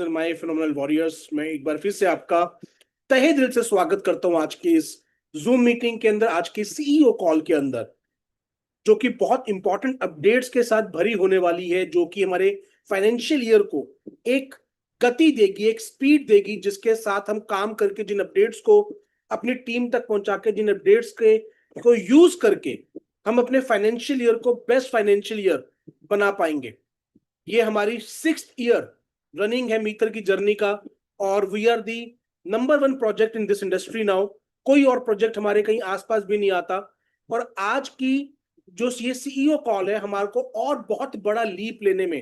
My phenomenal warriors, मैं एक बार फिर से आपका तहे दिल से स्वागत करता हूं आज की इस जूम मीटिंग के अंदर, आज की सीईओ कॉल के अंदर, जो कि बहुत इंपॉर्टेंट अपडेट्स के साथ भरी होने वाली है, जो कि हमारे फाइनेंशियल ईयर को एक गति देगी, एक स्पीड देगी, जिसके साथ हम काम करके जिन अपडेट्स को अपनी टीम तक पहुंचा के, जिन अपडेट्स के को यूज करके हम अपने फाइनेंशियल ईयर को बेस्ट फाइनेंशियल ईयर बना पाएंगे। ये हमारी 6th ईयर रनिंग है मीटर की जर्नी का, और we are the number 1 project in this industry now. कोई और प्रोजेक्ट हमारे कहीं आसपास भी नहीं आता। और आज की जो ये सीईओ कॉल है हमारे को और बहुत बड़ा लीप लेने में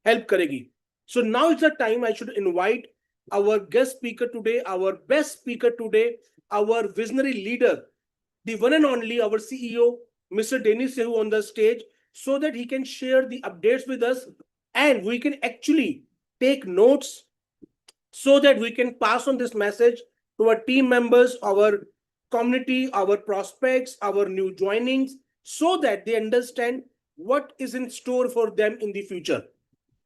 हेल्प करेगी। So now is the time I should invite our guest speaker today, our best speaker today, our visionary leader, the one and only our CEO, Mr. Denis Sehu, on the stage, so that he can share the updates with us and we can actually take notes so that we can pass on this message to our team members, our community, our prospects, our new joinings, so that they understand what is in store for them in the future.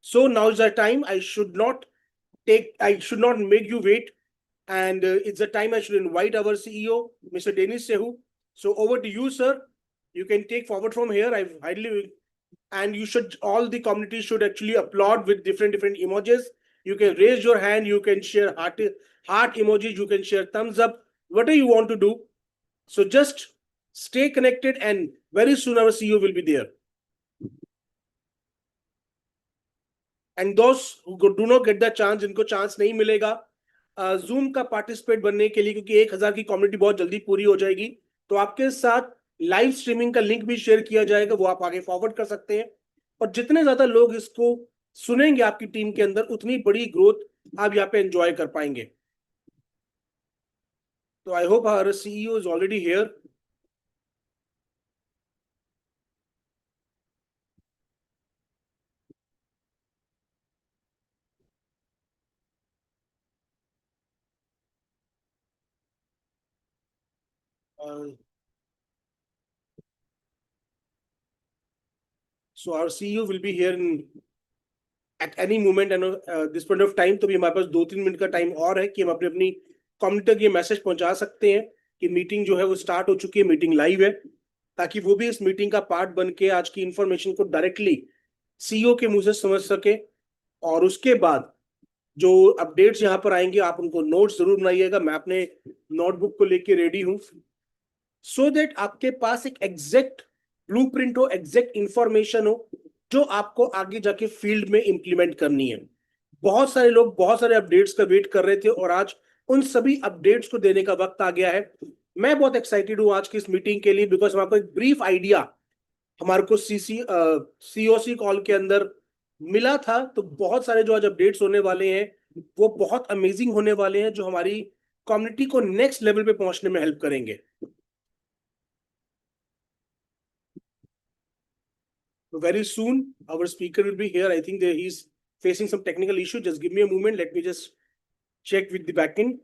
So now is the time. I should not make you wait. And it's the time I should invite our CEO, Mr. Denis Sehu. So over to you, sir. You can take forward from here. And you should, all the community should actually applaud with different emojis. You can raise your hand, you can share heart emojis, you can share thumbs up, whatever you want to do. So just stay connected, and very soon our CEO will be there. And those who do not get the chance, इनको chance नहीं मिलेगा zoom का participate बनने के लिए, क्योंकि 1000 की community बहुत जल्दी पूरी हो जाएगी। तो आपके साथ लाइव स्ट्रीमिंग का लिंक भी शेयर किया जाएगा, वो आप आगे फॉरवर्ड कर सकते हैं। और जितने ज्यादा लोग इसको सुनेंगे आपकी टीम के अंदर, उतनी बड़ी ग्रोथ आप यहाँ पे एंजॉय कर पाएंगे। तो I hope our CEO is already here. So our CEO will be here at any moment and this point of time। तो भी हमारे पास 2-3 मिनट का टाइम और है कि हम अपनी कम्युनिटी तक ये मैसेज पहुंचा सकते हैं कि मीटिंग जो है वो स्टार्ट हो चुकी है, मीटिंग लाइव है, ताकि वो भी इस मीटिंग का पार्ट बन के आज की इंफॉर्मेशन को डायरेक्टली सीईओ के मुंह से समझ सके। और उसके बाद जो अपडेट्स यहाँ पर आएंगे, आप उनको नोट्स जरूर बनाइएगा। मैं अपने नोटबुक को लेके रेडी हूँ, सो दैट आपके पास एक एग्जैक्ट ब्लूप्रिंट हो, एग्जैक्ट इंफॉर्मेशन हो, जो आपको आगे जाके फील्ड में इंप्लीमेंट करनी है। बहुत सारे लोग बहुत सारे अपडेट्स का वेट कर रहे थे, और आज उन सभी अपडेट्स को देने का वक्त आ गया है। मैं बहुत एक्साइटेड हूँ आज की इस मीटिंग के लिए, बिकॉज हमारे को एक ब्रीफ आइडिया हमारे को सीओसी कॉल के अंदर मिला था। तो बहुत सारे जो आज अपडेट्स होने वाले हैं वो बहुत अमेजिंग होने वाले हैं, जो हमारी कम्युनिटी को नेक्स्ट लेवल पे पहुंचने में हेल्प करेंगे। Very soon our speaker will be here. I think that he's facing some technical issue. Just give me a moment. Let me just check with the backend.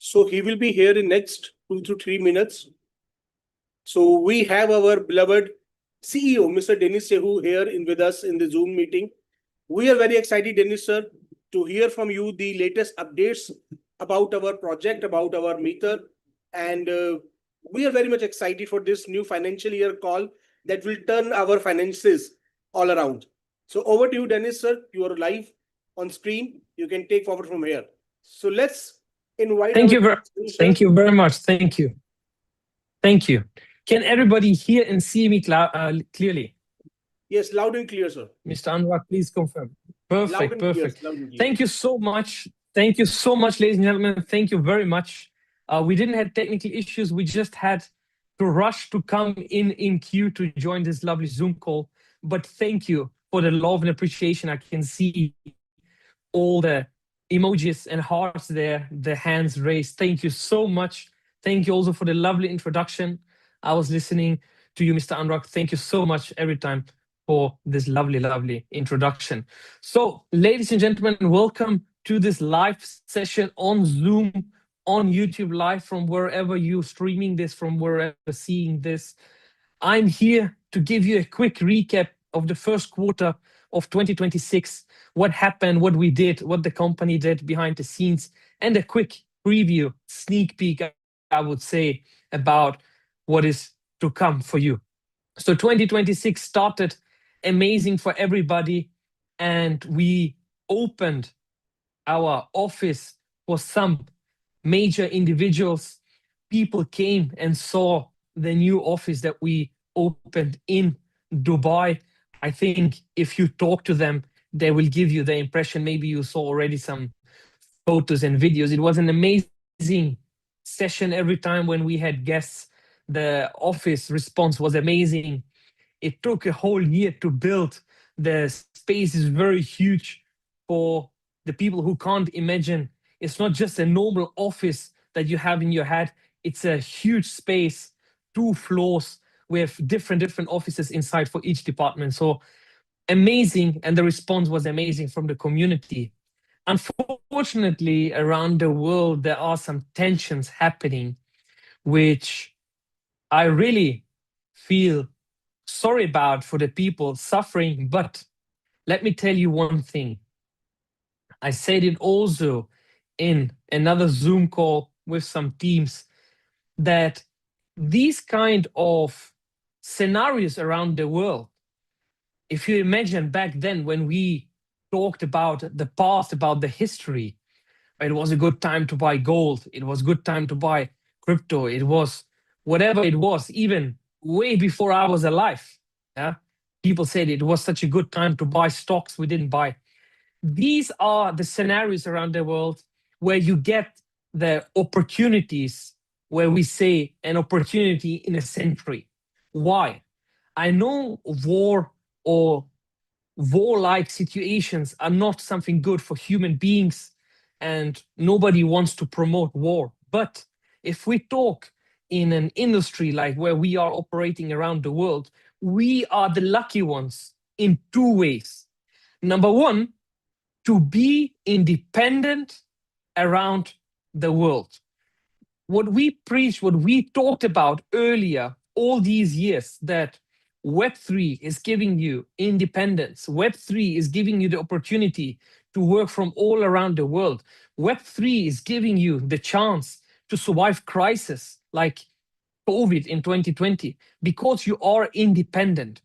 So he will be here in next 2 to 3 minutes. So we have our beloved CEO, Mr. Denis Sehu, here with us in the Zoom meeting. We are very excited, Denis sir, to hear from you the latest updates about our project, about our meter, and we are very much excited for this new financial year call that will turn our finances all around. So over to you, Denis sir. You are live on screen. You can take forward from here. So let's invite. Thank you very much. Thank you. Can everybody hear and see me clearly? Yes, loud and clear, sir. Mr. Anwar, please confirm. Perfect. Clear. Thank you so much. Ladies and gentlemen. Thank you very much. We didn't have technical issues. We just had to rush to come in queue to join this lovely Zoom call. But thank you for the love and appreciation. I can see all the emojis and hearts there, the hands raised. Thank you so much Thank you also for the lovely introduction. I was listening to you, Mr. Anurag. Thank you so much every time for this lovely introduction. So, ladies and gentlemen, welcome to this live session on Zoom, on YouTube Live, from wherever you're streaming this, from wherever seeing this. I'm here to give you a quick recap of the first quarter of 2026, what happened, what we did, what the company did behind the scenes, and a quick preview, sneak peek, I would say, about what is to come for you. So 2026 started amazing for everybody, and we opened our office for some major individuals. People came and saw the new office that we opened in Dubai. I think if you talk to them, they will give you the impression. Maybe you saw already some photos and videos. It was an amazing session every time when we had guests. The office response was amazing. It took a whole year to build. The space is very huge. For the people who can't imagine, it's not just a normal office that you have in your head. It's a huge space, 2 floors with different offices inside for each department. So amazing, and the response was amazing from the community. Unfortunately, around the world, there are some tensions happening, which I really feel sorry about for the people suffering. But let me tell you one thing. I said it also in another Zoom call with some teams, that these kind of scenarios around the world, if you imagine back then when we talked about the past, about the history, it was a good time to buy gold, it was a good time to buy crypto, it was whatever it was, even way before I was alive. Yeah, people said it was such a good time to buy stocks we didn't buy. These are the scenarios around the world where you get the opportunities, where we say an opportunity in a century. Why? I know war or war-like situations are not something good for human beings, and nobody wants to promote war. But if we talk in an industry like where we are operating around the world, we are the lucky ones in 2 ways. Number one, to be independent around the world. What we preached, what we talked about earlier, all these years, that Web3 is giving you independence. Web3 is giving you the opportunity to work from all around the world. Web3 is giving you the chance to survive crisis like COVID in 2020 because you are independent.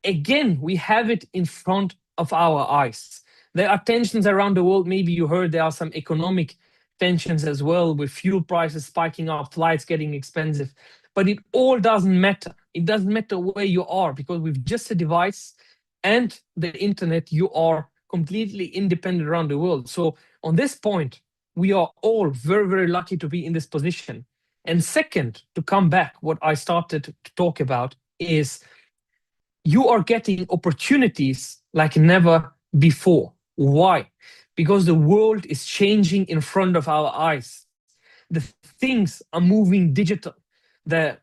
Again, we have it in front of our eyes. There are tensions around the world. Maybe you heard there are some economic tensions as well, with fuel prices spiking up, flights getting expensive. But it all doesn't matter. It doesn't matter where you are, because with just a device and the internet, you are completely independent around the world. So on this point, we are all very lucky to be in this position. And second, to come back, what I started to talk about is you are getting opportunities like never before. Why? Because the world is changing in front of our eyes. The things are moving digital. The,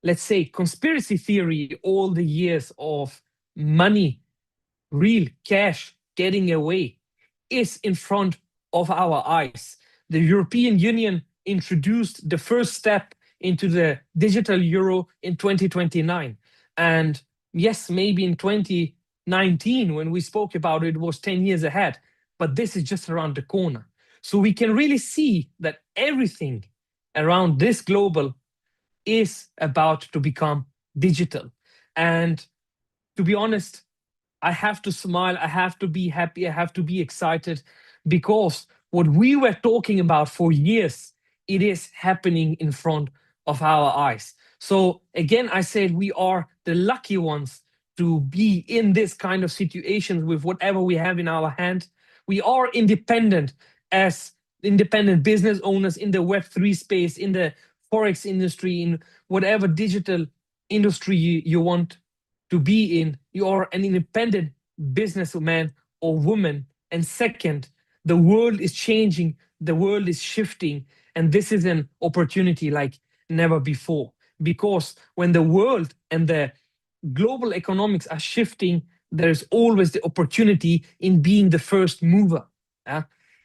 let's say, conspiracy theory, all the years of money, real cash getting away, is in front of our eyes. The European Union introduced the first step into the digital euro in 2029. And yes, maybe in 2019, when we spoke about it, it was 10 years ahead, but this is just around the corner. So we can really see that everything around this global is about to become digital. And to be honest, I have to smile, I have to be happy, I have to be excited, because what we were talking about for years, it is happening in front of our eyes. So again, I said we are the lucky ones to be in this kind of situations with whatever we have in our hand. We are independent as independent business owners in the Web3 space, in the Forex industry, in whatever digital industry you want to be in. You are an independent businessman or woman. And second, the world is changing, the world is shifting, And this is an opportunity like never before, because when the world and the global economics are shifting, there's always the opportunity in being the first mover.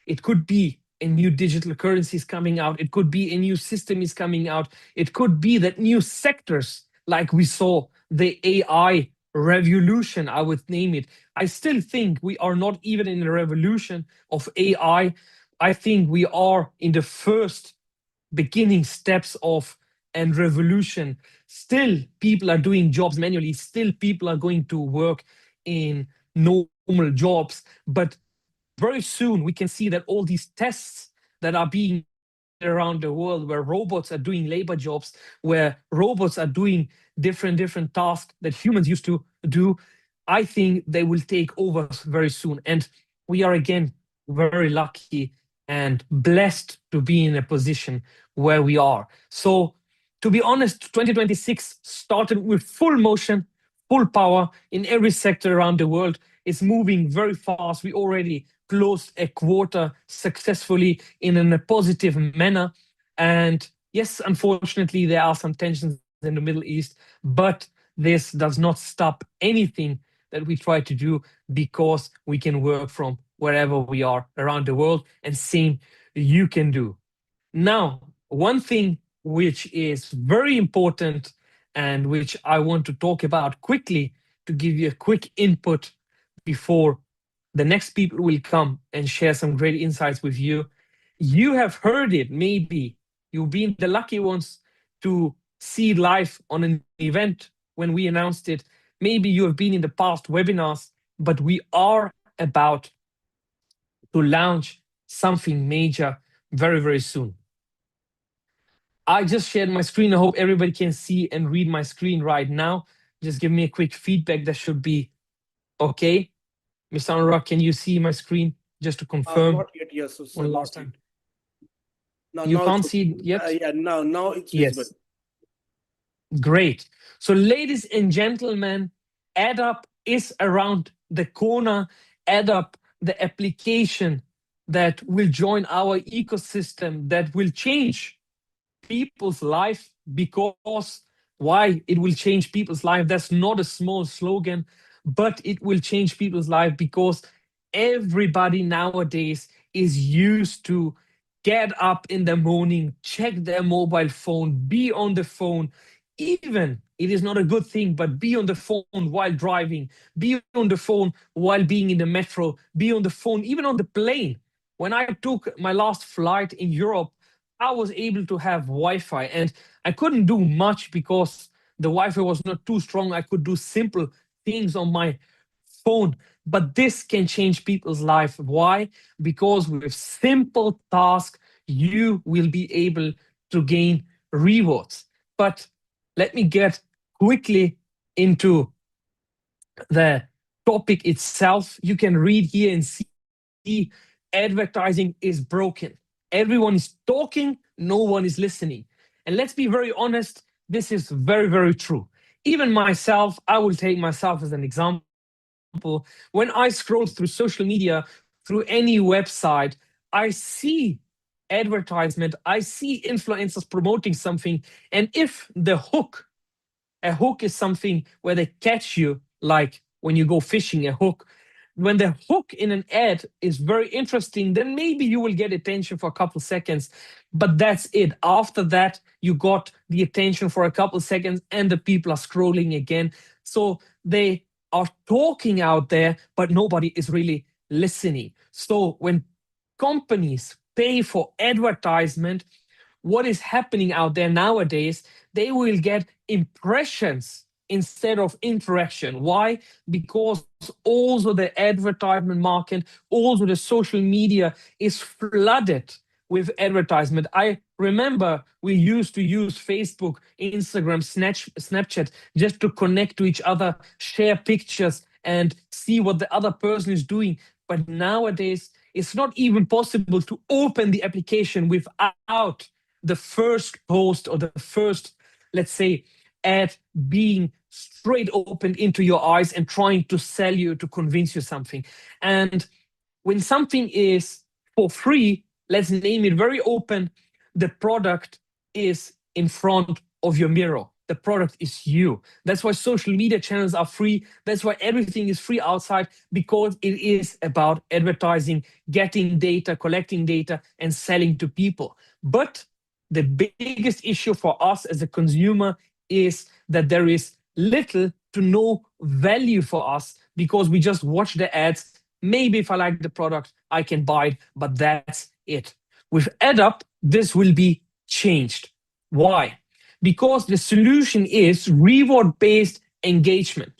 It could be a new digital currency is coming out. It could be a new system is coming out. It could be that new sectors, like we saw the AI revolution, I would name it. I still think we are not even in a revolution of AI. I think we are in the first beginning steps of a revolution. Still, people are doing jobs manually. Still, people are going to work in normal jobs. But very soon, we can see that all these tests that are being around the world, where robots are doing labor jobs, where robots are doing different tasks that humans used to do, I think they will take over very soon. And we are again very lucky and blessed to be in a position where we are. So to be honest, 2026 started with full motion, full power in every sector around the world. It's moving very fast. We already closed a quarter successfully in a positive manner. And yes, unfortunately, there are some tensions in the Middle East, but this does not stop anything that we try to do, because we can work from wherever we are around the world, and same you can do. Now, one thing which is very important and which I want to talk about quickly to give you a quick input before the next people will come and share some great insights with you. You have heard it, maybe. You've been the lucky ones to see it live on an event when we announced it. Maybe you have been in the past webinars, but we are about to launch something major very, very soon. I just shared my screen. I hope everybody can see and read my screen right now. Just give me a quick feedback. That should be okay. Mr. Anurag, can you see my screen? Just to confirm. Not yet, yes. One last time. No, You now can't it's see it yet? yeah, now it's visible. Yes. Great. So, ladies and gentlemen, AddUp is around the corner. AddUp, the application that will join our ecosystem, that will change people's life. Because why it will change people's life? That's not a small slogan, but it will change people's life because everybody nowadays is used to get up in the morning, check their mobile phone, be on the phone. Even it is not a good thing, but be on the phone while driving, be on the phone while being in the metro, be on the phone, even on the plane. When I took my last flight in Europe, I was able to have Wi-Fi, and I couldn't do much because the Wi-Fi was not too strong. I could do simple things on my phone, but this can change people's life. Why? Because with simple tasks, you will be able to gain rewards. But let me get quickly into the topic itself. You can read here and see advertising is broken. Everyone is talking, no one is listening. And let's be very honest, this is very, very true. Even myself, I will take myself as an example. When I scroll through social media, through any website, I see advertisement, I see influencers promoting something. And if a hook is something where they catch you, like when you go fishing, a hook. When the hook in an ad is very interesting, then maybe you will get attention for a couple seconds, but that's it. After that, you got the attention for a couple seconds and the people are scrolling again. So they are talking out there, but nobody is really listening. So when companies pay for advertisement, what is happening out there nowadays, they will get impressions instead of interaction. Why? Because also the advertisement market, also the social media is flooded with advertisement. I remember we used to use Facebook, Instagram, Snapchat just to connect to each other, share pictures, and see what the other person is doing. But nowadays, it's not even possible to open the application without the first post or the first, let's say, ad being straight opened into your eyes and trying to sell you, to convince you something. And when something is for free, let's name it very open, the product is in front of your mirror. The product is you. That's why social media channels are free. That's why everything is free outside, because it is about advertising, getting data, collecting data, and selling to people. But the biggest issue for us as a consumer is that there is little to no value for us, because we just watch the ads. Maybe if I like the product, I can buy it, but that's it. With AdUp, this will be changed. Why? Because the solution is reward-based engagement.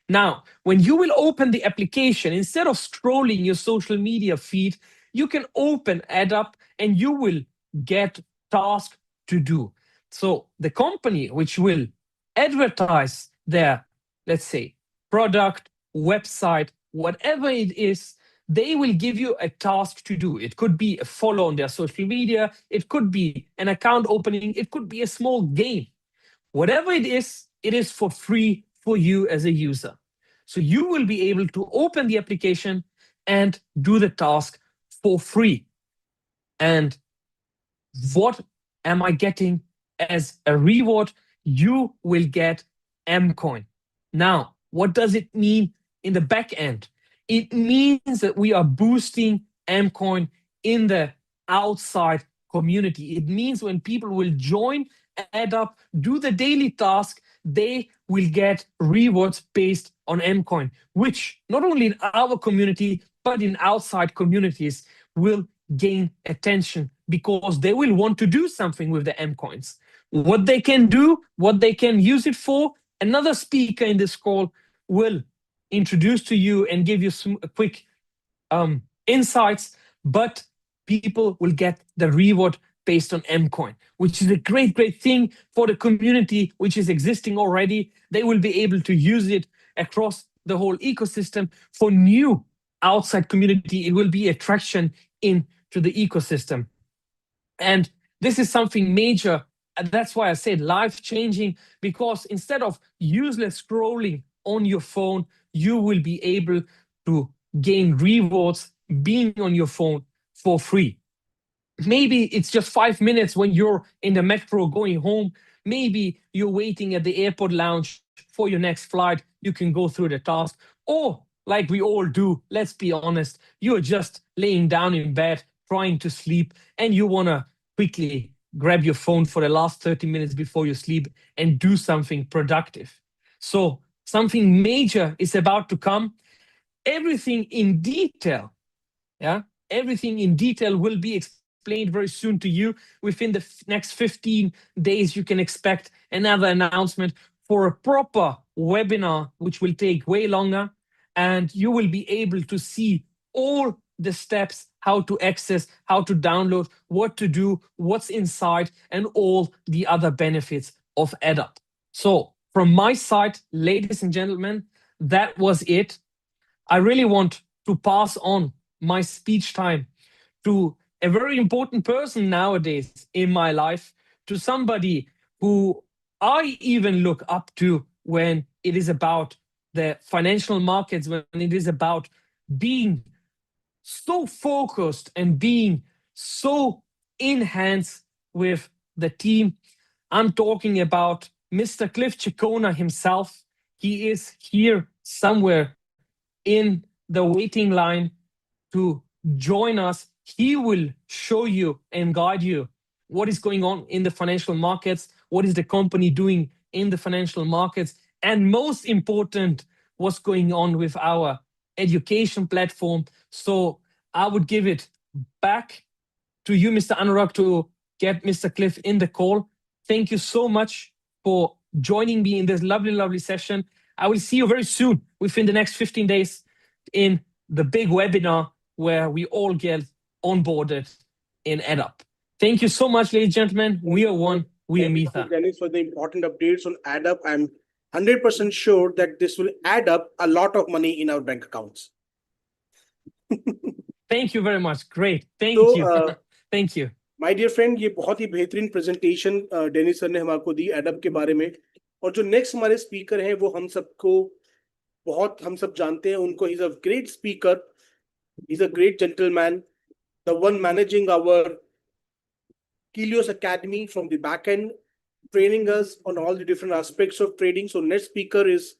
Now, when you will open the application, instead of scrolling your social media feed, you can open AdUp and you will get tasks to do. So the company which will advertise their, let's say, product, website, whatever it is, they will give you a task to do. It could be a follow on their social media. It could be an account opening. It could be a small game. Whatever it is for free for you as a user. So you will be able to open the application and do the task for free. And what am I getting as a reward? You will get Mcoin. Now, what does it mean in the back end? It means that we are boosting Mcoin in the outside community. It means when people will join AdUp, do the daily task, they will get rewards based on Mcoin, which not only in our community, but in outside communities will gain attention, because they will want to do something with the Mcoins. What they can do, what they can use it for, another speaker in this call will introduce to you and give you some quick insights, but people will get the reward based on Mcoin, which is a great thing for the community which is existing already. They will be able to use it across the whole ecosystem. For new outside community, it will be attraction into the ecosystem. And this is something major. And that's why I said life-changing, because instead of useless scrolling on your phone, you will be able to gain rewards being on your phone for free. Maybe it's just 5 minutes when you're in the metro going home. Maybe you're waiting at the airport lounge for your next flight. You can go through the task. Or like we all do, let's be honest, you're just laying down in bed, trying to sleep, and you want to quickly grab your phone for the last 30 minutes before you sleep and do something productive. So something major is about to come. Everything in detail, everything in detail will be explained very soon to you. Within the next 15 days, you can expect another announcement for a proper webinar, which will take way longer. And you will be able to see all the steps, how to access, how to download, what to do, what's inside, and all the other benefits of AdUp. So from my side, ladies and gentlemen, that was it. I really want to pass on my speech time to a very important person nowadays in my life, to somebody who I even look up to when it is about the financial markets, when it is about being so focused and being so in hands with the team. I'm talking about Mr. Cliff Chicona himself. He is here somewhere in the waiting line to join us. He will show you and guide you what is going on in the financial markets, what is the company doing in the financial markets, and most important, what's going on with our education platform. So I would give it back to you, Mr. Anurag, to get Mr. Cliff in the call. Thank you so much for joining me in this lovely session. I will see you very soon, within the next 15 days, in the big webinar where we all get onboarded in AdUp. Thank you so much, ladies and gentlemen. We are one, we are Mitha. Dennis, for the important updates on AdUp. I'm 100% sure that this will add up a lot of money in our bank accounts. Thank you very much. Great. Thank you. Thank you. My dear friend, ये बहुत ही बेहतरीन presentation Dennis sir ने हमको दी add up के बारे में. और जो नेक्स्ट हमारे स्पीकर हैं वो हम सब जानते हैं उनको. He is a great speaker, he is a great gentleman, the one managing our Kelios Academy from the back end, training us on all the different aspects of trading. So next speaker is,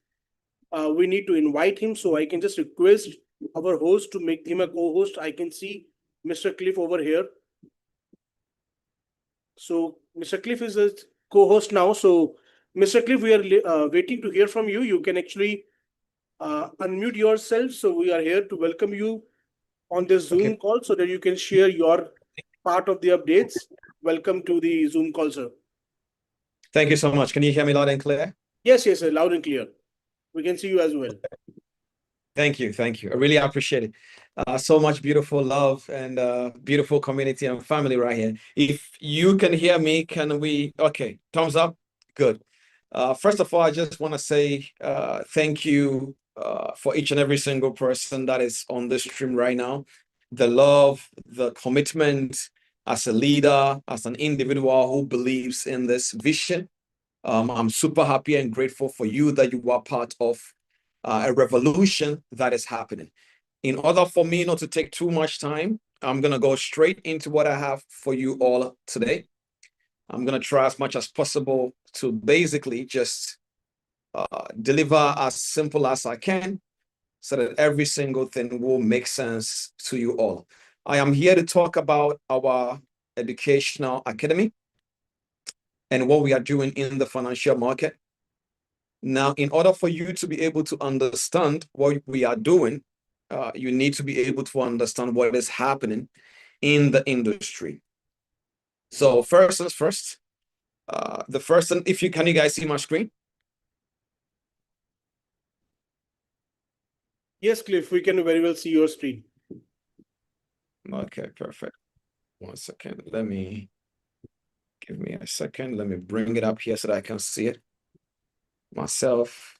we need to invite him. So I can just request our host to make him a co-host. I can see Mr. Cliff over here. So Mr. Cliff is a co-host now. So Mr. Cliff, we are waiting to hear from you. You can actually unmute yourself. So we are here to welcome you on this Zoom Okay. call so that you can share your part of the updates. Welcome to the Zoom call, sir. Thank you so much. Can you hear me loud and clear? Yes, sir, loud and clear. We can see you as well. Thank you. Thank you. I really appreciate it. So much beautiful love and beautiful community and family right here. If you can hear me, can we? Okay, thumbs up. Good. First of all, I just want to say thank you for each and every single person that is on this stream right now. The love, the commitment as a leader, as an individual who believes in this vision. I'm super happy and grateful for you that you are part of a revolution that is happening. In order for me not to take too much time, I'm going to go straight into what I have for you all today. I'm going to try as much as possible to basically just deliver as simple as I can so that every single thing will make sense to you all. I am here to talk about our educational academy and what we are doing in the financial market. Now, in order for you to be able to understand what we are doing, you need to be able to understand what is happening in the industry. So first things first, the first thing, can you guys see my screen? Yes, Cliff, we can very well see your screen. Okay, perfect. 1 second. Give me a second. Let me bring it up here so that I can see it myself.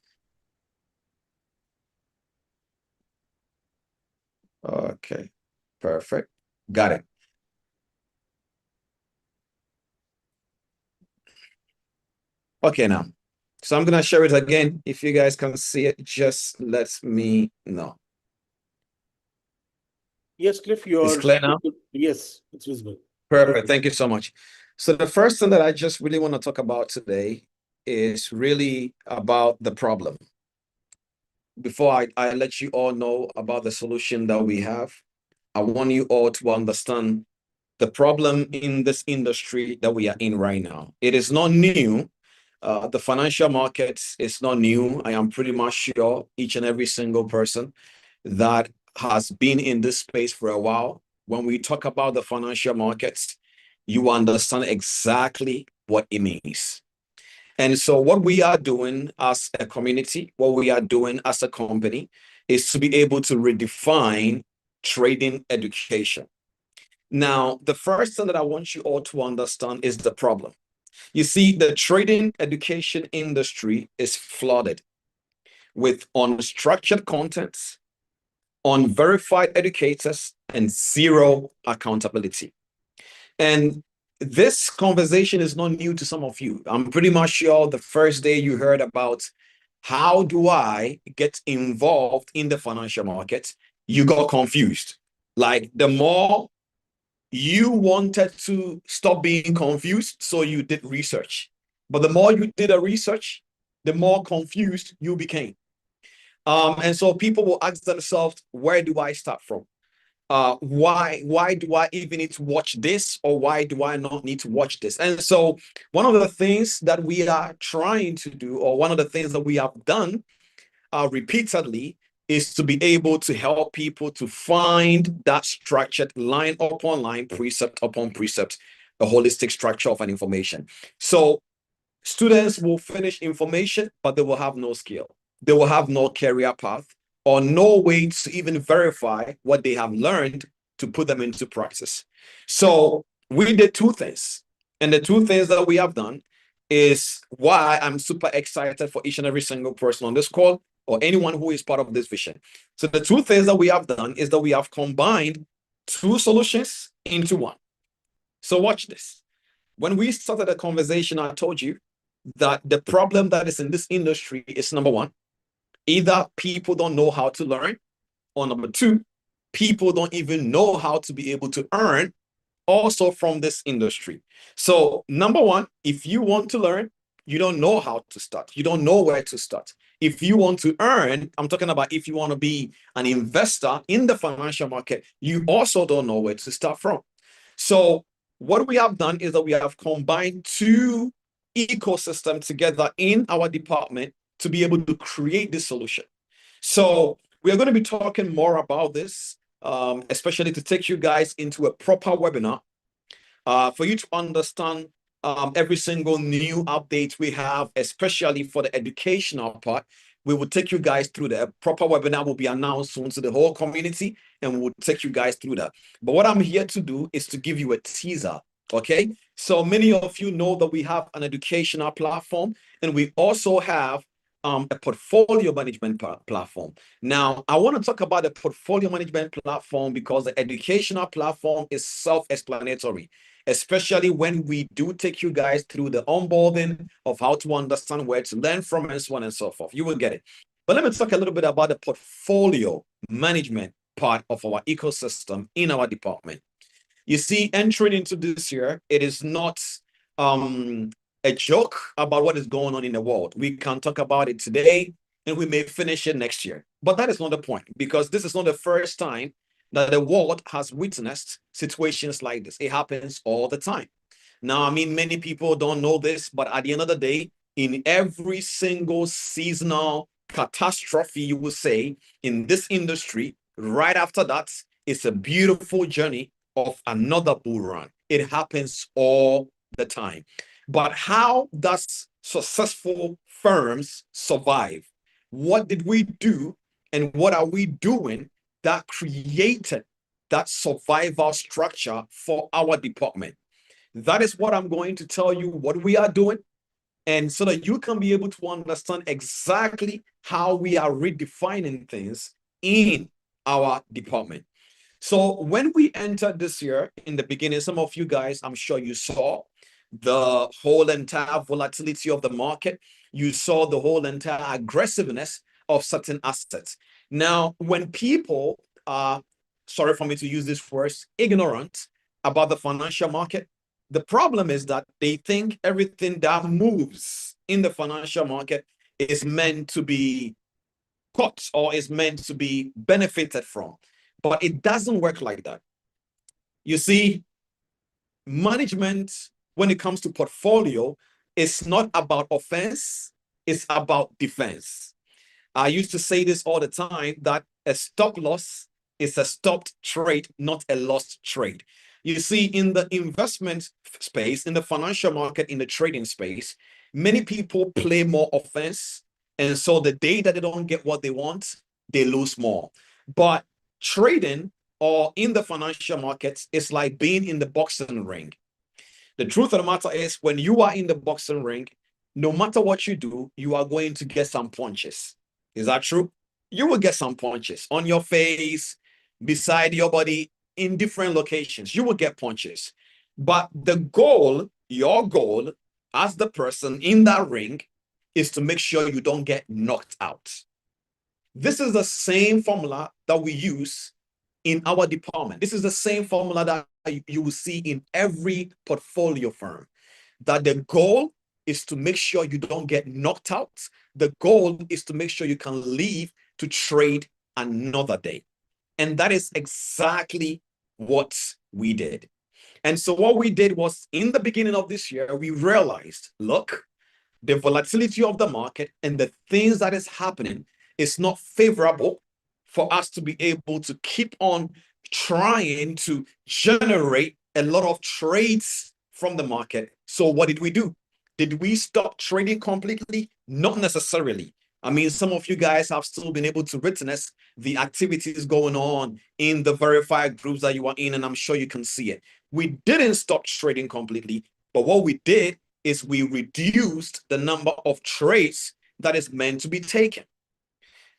Okay, perfect. Got it. Okay, now. So I'm going to share it again. If you guys can see it, just let me know. Yes, Cliff, you're... It's clear now? Yes, it's visible. Perfect. Thank you so much. So the first thing that I just really want to talk about today is really about the problem. Before I let you all know about the solution that we have, I want you all to understand the problem in this industry that we are in right now. It is not new. The financial markets is not new. I am pretty much sure each and every single person that has been in this space for a while, when we talk about the financial markets, you understand exactly what it means. And so what we are doing as a community, what we are doing as a company, is to be able to redefine trading education. Now, the first thing that I want you all to understand is the problem. You see, the trading education industry is flooded with unstructured contents, unverified educators, and zero accountability. And this conversation is not new to some of you. I'm pretty much sure the first day you heard about how do I get involved in the financial market, you got confused. Like, the more you wanted to stop being confused, so you did research. But the more you did a research, the more confused you became. And so people will ask themselves, where do I start from? Why do I even need to watch this, or why do I not need to watch this? And so one of the things that we are trying to do, or one of the things that we have done repeatedly, is to be able to help people to find that structured line upon line, precept upon precept, a holistic structure of an information. So students will finish information, but they will have no skill. They will have no career path, or no way to even verify what they have learned to put them into practice. So we did two things. And the two things that we have done is why I'm super excited for each and every single person on this call, or anyone who is part of this vision. So the two things that we have done is that we have combined two solutions into one. So watch this. When we started the conversation, I told you that the problem that is in this industry is, number one, either people don't know how to learn, or number two, people don't even know how to be able to earn also from this industry. So number one, if you want to learn, you don't know how to start. You don't know where to start. If you want to earn, I'm talking about if you want to be an investor in the financial market, you also don't know where to start from. So what we have done is that we have combined two ecosystems together in our department to be able to create this solution. So we are going to be talking more about this, especially to take you guys into a proper webinar for you to understand every single new update we have, especially for the educational part. We will take you guys through the proper webinar will be announced soon to the whole community, and we will take you guys through that. But what I'm here to do is to give you a teaser. Okay, so many of you know that we have an educational platform, and we also have a portfolio management platform. Now, I want to talk about the portfolio management platform because the educational platform is self-explanatory, especially when we do take you guys through the onboarding of how to understand where to learn from and so on and so forth. You will get it. But let me talk a little bit about the portfolio management part of our ecosystem in our department. You see, entering into this year, it is not a joke about what is going on in the world. We can talk about it today and we may finish it next year. But that is not the point, because this is not the first time that the world has witnessed situations like this. It happens all the time. Now, I mean, many people don't know this, but at the end of the day, in every single seasonal catastrophe, you will say, in this industry, right after that, it's a beautiful journey of another bull run. It happens all the time. But how does successful firms survive? What did we do and what are we doing that created that survival structure for our department? That is what I'm going to tell you what we are doing, and so that you can be able to understand exactly how we are redefining things in our department. So when we entered this year, in the beginning, some of you guys, I'm sure you saw the whole entire volatility of the market. You saw the whole entire aggressiveness of certain assets. Now, when people are, sorry for me to use this word, ignorant about the financial market, the problem is that they think everything that moves in the financial market is meant to be caught or is meant to be benefited from. But it doesn't work like that. You see, management, when it comes to portfolio, is not about offense, it's about defense. I used to say this all the time, that a stop loss is a stopped trade, not a lost trade. You see, in the investment space, in the financial market, in the trading space, many people play more offense. And so the day that they don't get what they want, they lose more. But trading or in the financial markets is like being in the boxing ring. The truth of the matter is, when you are in the boxing ring, no matter what you do, you are going to get some punches. Is that true? You will get some punches on your face, beside your body, in different locations. You will get punches. But the goal, your goal as the person in that ring, is to make sure you don't get knocked out. This is the same formula that we use in our department. This is the same formula that you will see in every portfolio firm, that the goal is to make sure you don't get knocked out. The goal is to make sure you can leave to trade another day. And that is exactly what we did. And so what we did was, in the beginning of this year, we realized, look, the volatility of the market and the things that is happening is not favorable for us to be able to keep on trying to generate a lot of trades from the market. So what did we do? Did we stop trading completely? Not necessarily. I mean, some of you guys have still been able to witness the activities going on in the verified groups that you are in, and I'm sure you can see it. We didn't stop trading completely, but what we did is we reduced the number of trades that is meant to be taken.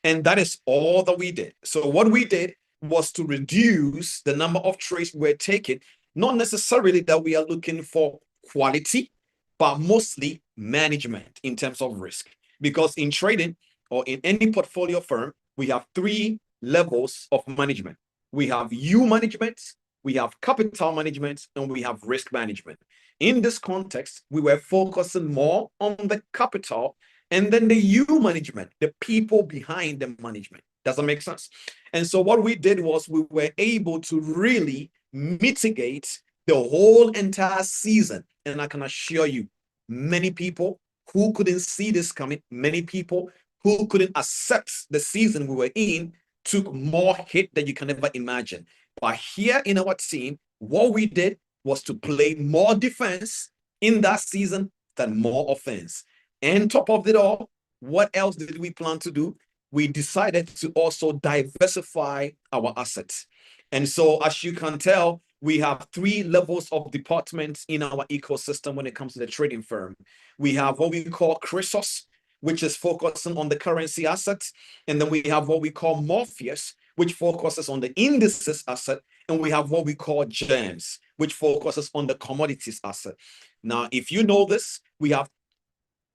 And that is all that we did. So what we did was to reduce the number of trades we're taking, not necessarily that we are looking for quality, but mostly management in terms of risk. Because in trading or in any portfolio firm, we have three levels of management. We have you management, we have capital management, and we have risk management. In this context, we were focusing more on the capital and then the U management, the people behind the management. Does that make sense? And so what we did was we were able to really mitigate the whole entire season. And I can assure you, many people who couldn't see this coming, many people who couldn't accept the season we were in, took more hit than you can ever imagine. But here in our team, what we did was to play more defense in that season than more offense. And top of it all, what else did we plan to do? We decided to also diversify our assets. And so, as you can tell, we have 3 levels of departments in our ecosystem when it comes to the trading firm. We have what we call Chrysos, which is focusing on the currency assets. And then we have what we call Morpheus, which focuses on the indices asset. And we have what we call Gems, which focuses on the commodities asset. Now, if you know this, we have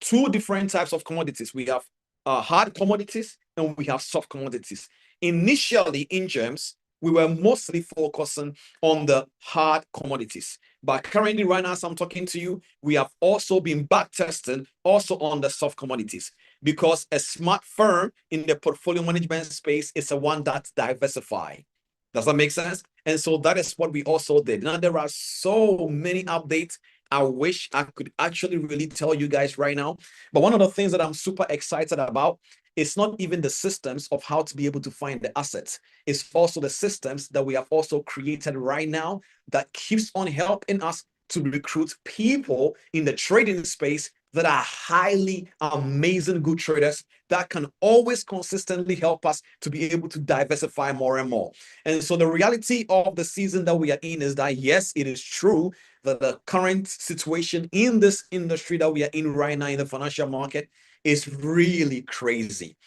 2 different types of commodities. We have hard commodities and we have soft commodities. Initially in Gems, we were mostly focusing on the hard commodities. But currently, right now, as I'm talking to you, we have also been back testing also on the soft commodities, because a smart firm in the portfolio management space is a one that's diversified. Does that make sense? And so that is what we also did. Now, there are so many updates I wish I could actually really tell you guys right now. But one of the things that I'm super excited about, it's not even the systems of how to be able to find the assets. It's also the systems that we have also created right now that keeps on helping us to recruit people in the trading space that are highly amazing good traders that can always consistently help us to be able to diversify more and more. And so the reality of the season that we are in is that, yes, it is true that the current situation in this industry that we are in right now in the financial market is really crazy.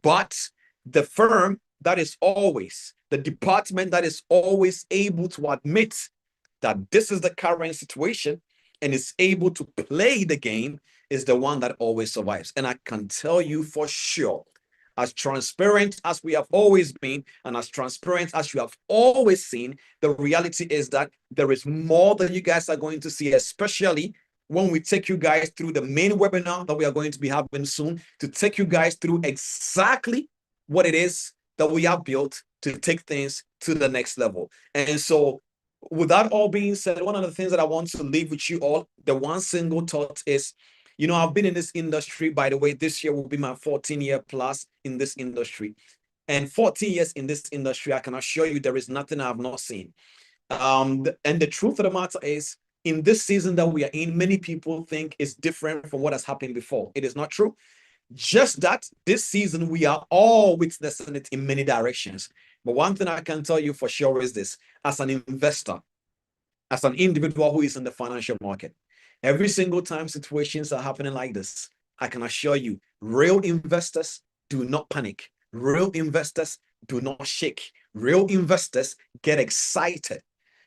But the firm that is always, the department that is always able to admit that this is the current situation and is able to play the game is the one that always survives. And I can tell you for sure, as transparent as we have always been and as transparent as you have always seen, the reality is that there is more that you guys are going to see, especially when we take you guys through the main webinar that we are going to be having soon, to take you guys through exactly what it is that we have built to take things to the next level. And so with that all being said, one of the things that I want to leave with you all, the one single thought is, you know, I've been in this industry, by the way, this year will be my 14-year plus in this industry. And 14 years in this industry, I can assure you there is nothing I have not seen. And the truth of the matter is, in this season that we are in, many people think it's different from what has happened before. It is not true. Just that this season, we are all witnessing it in many directions. But one thing I can tell you for sure is this: as an investor, as an individual who is in the financial market, every single time situations are happening like this, I can assure you, real investors do not panic. Real investors do not shake. Real investors get excited,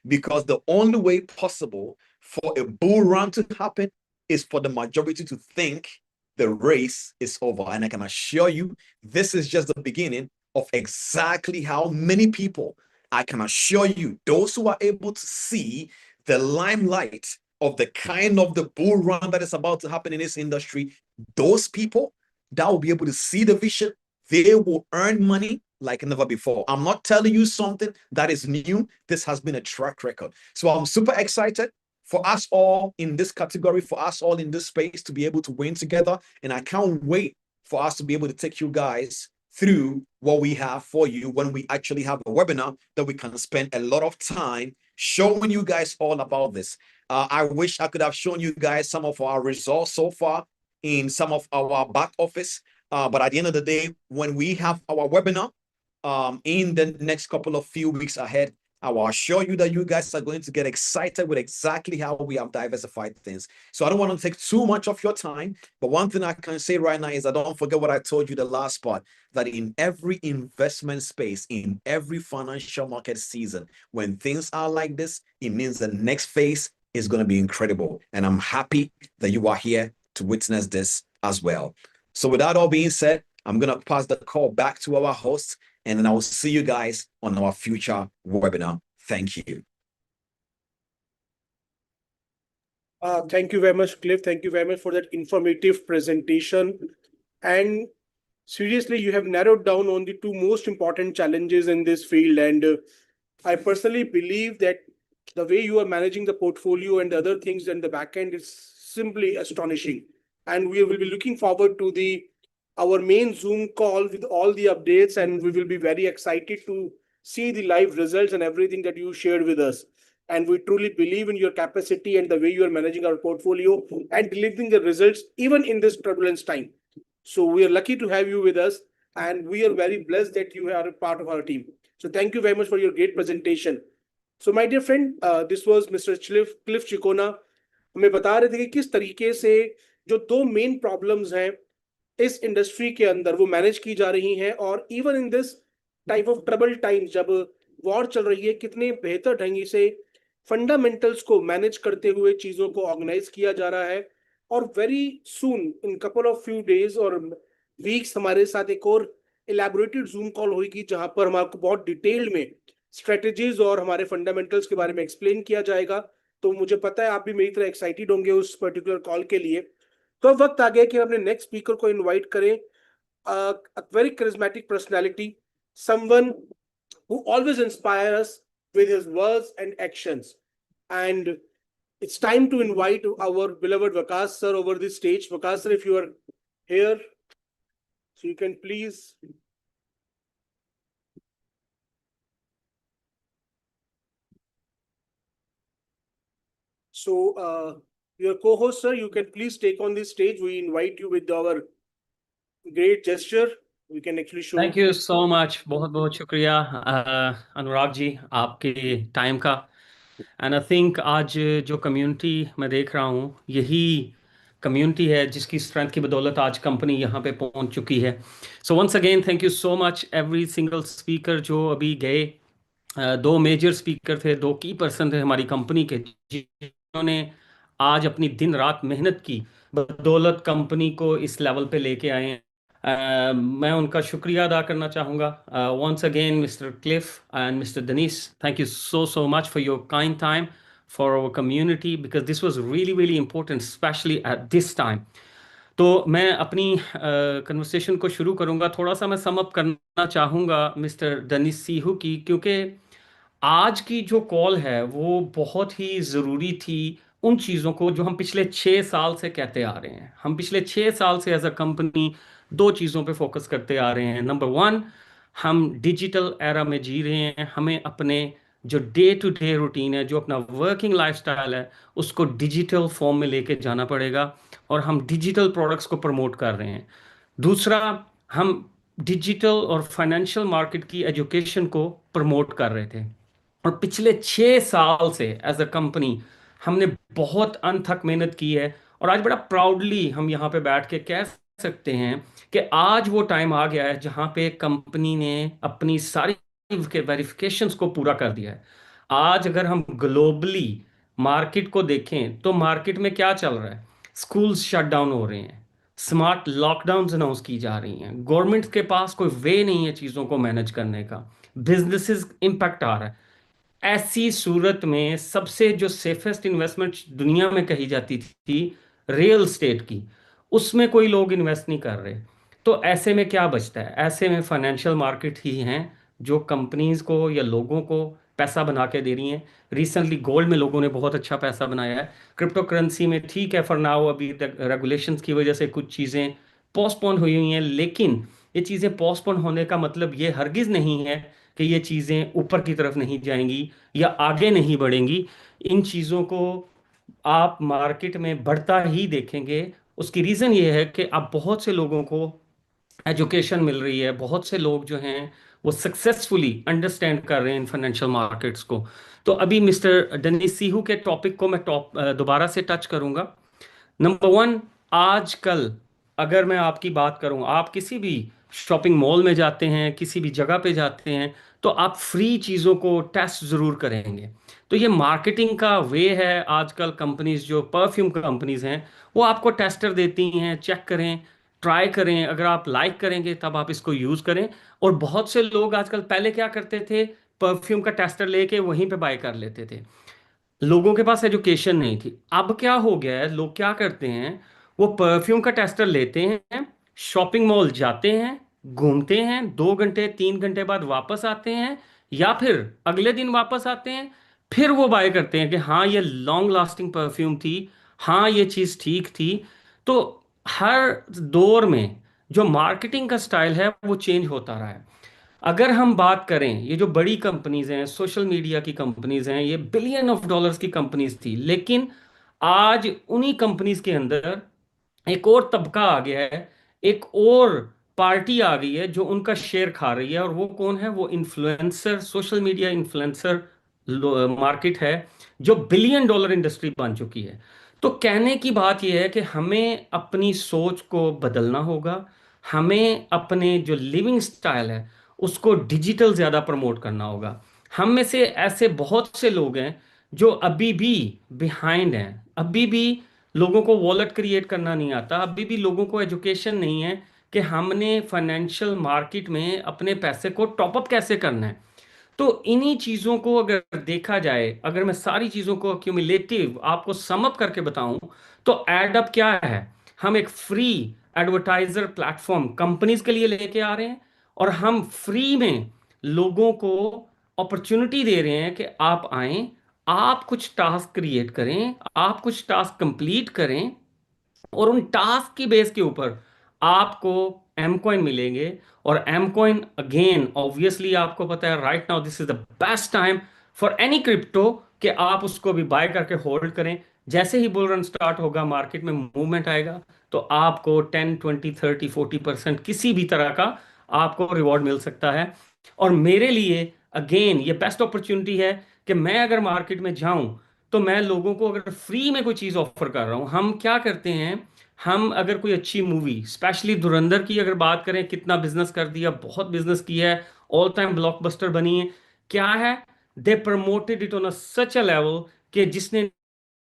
because the only way possible for a bull run to happen is for the majority to think the race is over. And I can assure you, this is just the beginning of exactly how many people, I can assure you, those who are able to see the limelight of the kind of the bull run that is about to happen in this industry, those people that will be able to see the vision, they will earn money like never before. I'm not telling you something that is new. This has been a track record. So I'm super excited for us all in this category, for us all in this space to be able to win together. And I can't wait for us to be able to take you guys through what we have for you when we actually have a webinar that we can spend a lot of time showing you guys all about this. I wish I could have shown you guys some of our results so far in some of our back office. But at the end of the day, when we have our webinar in the next couple of few weeks ahead, I will assure you that you guys are going to get excited with exactly how we have diversified things. So I don't want to take too much of your time, but one thing I can say right now is that don't forget what I told you the last part, that in every investment space, in every financial market season, when things are like this, it means the next phase is going to be incredible. And I'm happy that you are here to witness this as well. So with that all being said, I'm going to pass the call back to our host, and then I will see you guys on our future webinar. Thank you. Thank you very much, Cliff. Thank you very much for that informative presentation. And seriously, you have narrowed down on the two most important challenges in this field. And I personally believe that the way you are managing the portfolio and the other things in the back end is simply astonishing. And we will be looking forward to our main Zoom call with all the updates, and we will be very excited to see the live results and everything that you shared with us. And we truly believe in your capacity and the way you are managing our portfolio and delivering the results even in this turbulence time. So we are lucky to have you with us, and we are very blessed that you are a part of our team. So thank you very much for your great presentation. So my dear friend, this was Mr. Cliff Chikona. हमें बता रहे थे कि किस तरीके से जो दो मेन प्रॉब्लम्स हैं इस इंडस्ट्री के अंदर वो मैनेज की जा रही हैं, और even in this type of trouble times जब वॉर चल रही है, कितने बेहतर ढंग से फंडामेंटल्स को मैनेज करते हुए चीजों को ऑर्गेनाइज किया जा रहा है. और very soon in couple of few days और वीक्स हमारे साथ एक और इलेबोरेटेड जूम कॉल होगी जहां पर हमारे बहुत डिटेल में स्ट्रेटेजीज और हमारे फंडामेंटल्स के बारे में एक्सप्लेन किया जाएगा. तो मुझे पता है आप भी मेरी तरह एक्साइटेड होंगे उस पर्टिकुलर कॉल के लिए. तो अब वक्त आ गया कि हम अपने नेक्स्ट स्पीकर को इनवाइट करें. Very charismatic personality, someone who always inspires us with his words and actions. And it's time to invite our beloved Vikas sir over the stage. Vikas sir, if you are here, so you can please. So your co-host sir, you can please take on the stage. We invite you with our great gesture. We can actually show. Thank you so much, बहुत बहुत शुक्रिया अनुराग जी आपके time का. And I think आज जो community मैं देख रहा हूँ यही कम्युनिटी है जिसकी स्ट्रेंथ की बदौलत आज कंपनी यहाँ पे पहुँच चुकी है. So once again thank you so much every single speaker जो अभी गए. दो मेजर स्पीकर थे, दो की पर्सन थे हमारी कंपनी के जिन्होंने आज अपनी दिन रात मेहनत की बदौलत कंपनी को इस लेवल पे लेके आए हैं. मैं उनका शुक्रिया अदा करना चाहूँगा. Once again mister Cliff and mister Danish, thank you so much for your kind time for our community because this was really important specially at this time. तो मैं अपनी कन्वर्सेशन को शुरू करूँगा. थोड़ा सा मैं सम अप करना चाहूँगा मिस्टर दनीश सीहू की, क्योंकि आज की जो कॉल है वो बहुत ही ज़रूरी थी उन चीज़ों को जो हम पिछले 6 साल से कहते आ रहे हैं. हम पिछले 6 साल से एज अ कंपनी दो चीज़ों पे फोकस करते आ रहे हैं. नंबर वन, हम डिजिटल एरा में जी रहे हैं. हमें अपने जो डे टू डे रूटीन है, जो अपना वर्किंग लाइफस्टाइल है, उसको डिजिटल फॉर्म में लेके जाना पड़ेगा और हम डिजिटल प्रोडक्ट्स को प्रमोट कर रहे हैं. दूसरा, हम डिजिटल और फाइनेंशियल मार्केट की एजुकेशन को प्रमोट कर रहे थे. और पिछले 6 साल से एज अ कंपनी हमने बहुत अनथक मेहनत की है. और आज बड़ा प्राउडली हम यहाँ पे बैठ के कह सकते हैं कि आज वो टाइम आ गया है जहाँ पे कंपनी ने अपनी सारी के वेरिफिकेशंस को पूरा कर दिया है. आज अगर हम ग्लोबली मार्केट को देखें तो मार्केट में क्या चल रहा है? स्कूल्स शट डाउन हो रहे हैं, स्मार्ट लॉकडाउन्स अनाउंस की जा रही हैं, गवर्नमेंट के पास कोई वे नहीं है चीज़ों को मैनेज करने का, बिजनेसेस इम्पैक्ट आ रहा है. ऐसी सूरत में सबसे जो सेफेस्ट इन्वेस्टमेंट दुनिया में कही जाती थी रियल स्टेट की, उसमें कोई लोग इन्वेस्ट नहीं कर रहे. तो ऐसे में क्या बचता है? ऐसे में फाइनेंशियल मार्केट ही हैं जो कंपनीज को या लोगों को पैसा बना के दे रही हैं. रिसेंटली गोल्ड में लोगों ने बहुत अच्छा पैसा बनाया है. क्रिप्टो करेंसी में ठीक है फॉर नाउ, अभी तक रेगुलेशंस की वजह से कुछ चीज़ें पोस्टपोन हुई हुई हैं, लेकिन ये चीज़ें पोस्टपोन होने का मतलब ये हरगिज़ नहीं है कि ये चीज़ें ऊपर की तरफ नहीं जाएंगी या आगे नहीं बढ़ेंगी. इन चीज़ों को आप मार्केट में बढ़ता ही देखेंगे. उसकी रीज़न ये है कि अब बहुत से लोगों को एजुकेशन मिल रही है, बहुत से लोग जो हैं वो सक्सेसफुली अंडरस्टैंड कर रहे हैं इन फाइनेंशियल मार्केट्स को. तो अभी मिस्टर डनीश सीहू के टॉपिक को मैं दोबारा से टच करूंगा. नंबर वन, आजकल अगर मैं आपकी बात करूं, आप किसी भी शॉपिंग मॉल में जाते हैं, किसी भी जगह पे जाते हैं, तो आप फ्री चीज़ों को टेस्ट ज़रूर करेंगे. तो ये मार्केटिंग का वे है. आजकल कंपनीज जो परफ्यूम कंपनीज हैं वो आपको टेस्टर देती हैं, चेक करें, ट्राई करें, अगर आप लाइक करेंगे तब आप इसको यूज़ करें. और बहुत से लोग आजकल, पहले क्या करते थे, परफ्यूम का टेस्टर लेके वहीं पे बाय कर लेते थे. लोगों के पास एजुकेशन नहीं थी। अब क्या हो गया है, लोग क्या करते हैं, वो परफ्यूम का टेस्टर लेते हैं, शॉपिंग मॉल जाते हैं, घूमते हैं, 2 घंटे 3 घंटे बाद वापस आते हैं, या फिर अगले दिन वापस आते हैं, फिर वो बाय करते हैं कि हाँ ये लॉन्ग लास्टिंग परफ्यूम थी, हाँ ये चीज़ ठीक थी। तो हर दौर में जो मार्केटिंग का स्टाइल है वो चेंज होता रहा है। अगर हम बात करें, ये जो बड़ी कंपनीज हैं, सोशल मीडिया की कंपनीज हैं, ये बिलियन ऑफ डॉलर्स की कंपनीज थी, लेकिन आज उन्हीं कंपनीज के अंदर एक और तबका आ गया है, एक और पार्टी आ गई है जो उनका शेयर खा रही है। और वो कौन है? वो influencer, social media influencer market है, जो बिलियन डॉलर इंडस्ट्री बन चुकी है। तो कहने की बात यह है कि हमें अपनी सोच को बदलना होगा, हमें अपने जो लिविंग स्टाइल है उसको डिजिटल ज़्यादा प्रमोट करना होगा। हम में से ऐसे बहुत से लोग हैं जो अभी भी बिहाइंड हैं, अभी भी लोगों को वॉलेट क्रिएट करना नहीं आता, अभी भी लोगों को एजुकेशन नहीं है कि हमने फाइनेंशियल मार्केट में अपने पैसे को टॉप अप कैसे करना है। तो इन्हीं चीज़ों को अगर देखा जाए, अगर मैं सारी चीज़ों को क्यूमुलेटिव आपको सम अप करके बताऊं, तो एडअप क्या है? हम एक फ्री एडवर्टाइजर प्लेटफॉर्म कंपनीज के लिए लेके आ रहे हैं, और हम फ्री में लोगों को अपॉर्चुनिटी दे रहे हैं कि आप आएं, आप कुछ टास्क क्रिएट करें, आप कुछ टास्क कंप्लीट करें, और उन टास्क की बेस के ऊपर आपको एम कॉइन मिलेंगे। और एम कॉइन अगेन ऑब्वियसली आपको पता है, right now this is the best time for any crypto कि आप उसको भी बाय करके होल्ड करें। जैसे ही बुल रन स्टार्ट होगा, मार्केट में मूवमेंट आएगा, तो आपको 10 20 30 40% किसी भी तरह का आपको रिवॉर्ड मिल सकता है। और मेरे लिए अगेन ये बेस्ट अपॉर्चुनिटी है कि मैं अगर मार्केट में जाऊं, तो मैं लोगों को अगर फ्री में कोई चीज़ ऑफर कर रहा हूं। हम क्या करते हैं, हम अगर कोई अच्छी मूवी, स्पेशली धुरंधर की अगर बात करें, कितना बिजनेस कर दिया, बहुत बिजनेस किया है, ऑल टाइम ब्लॉकबस्टर बनी है। क्या है, they promoted it on a such a level कि जिसने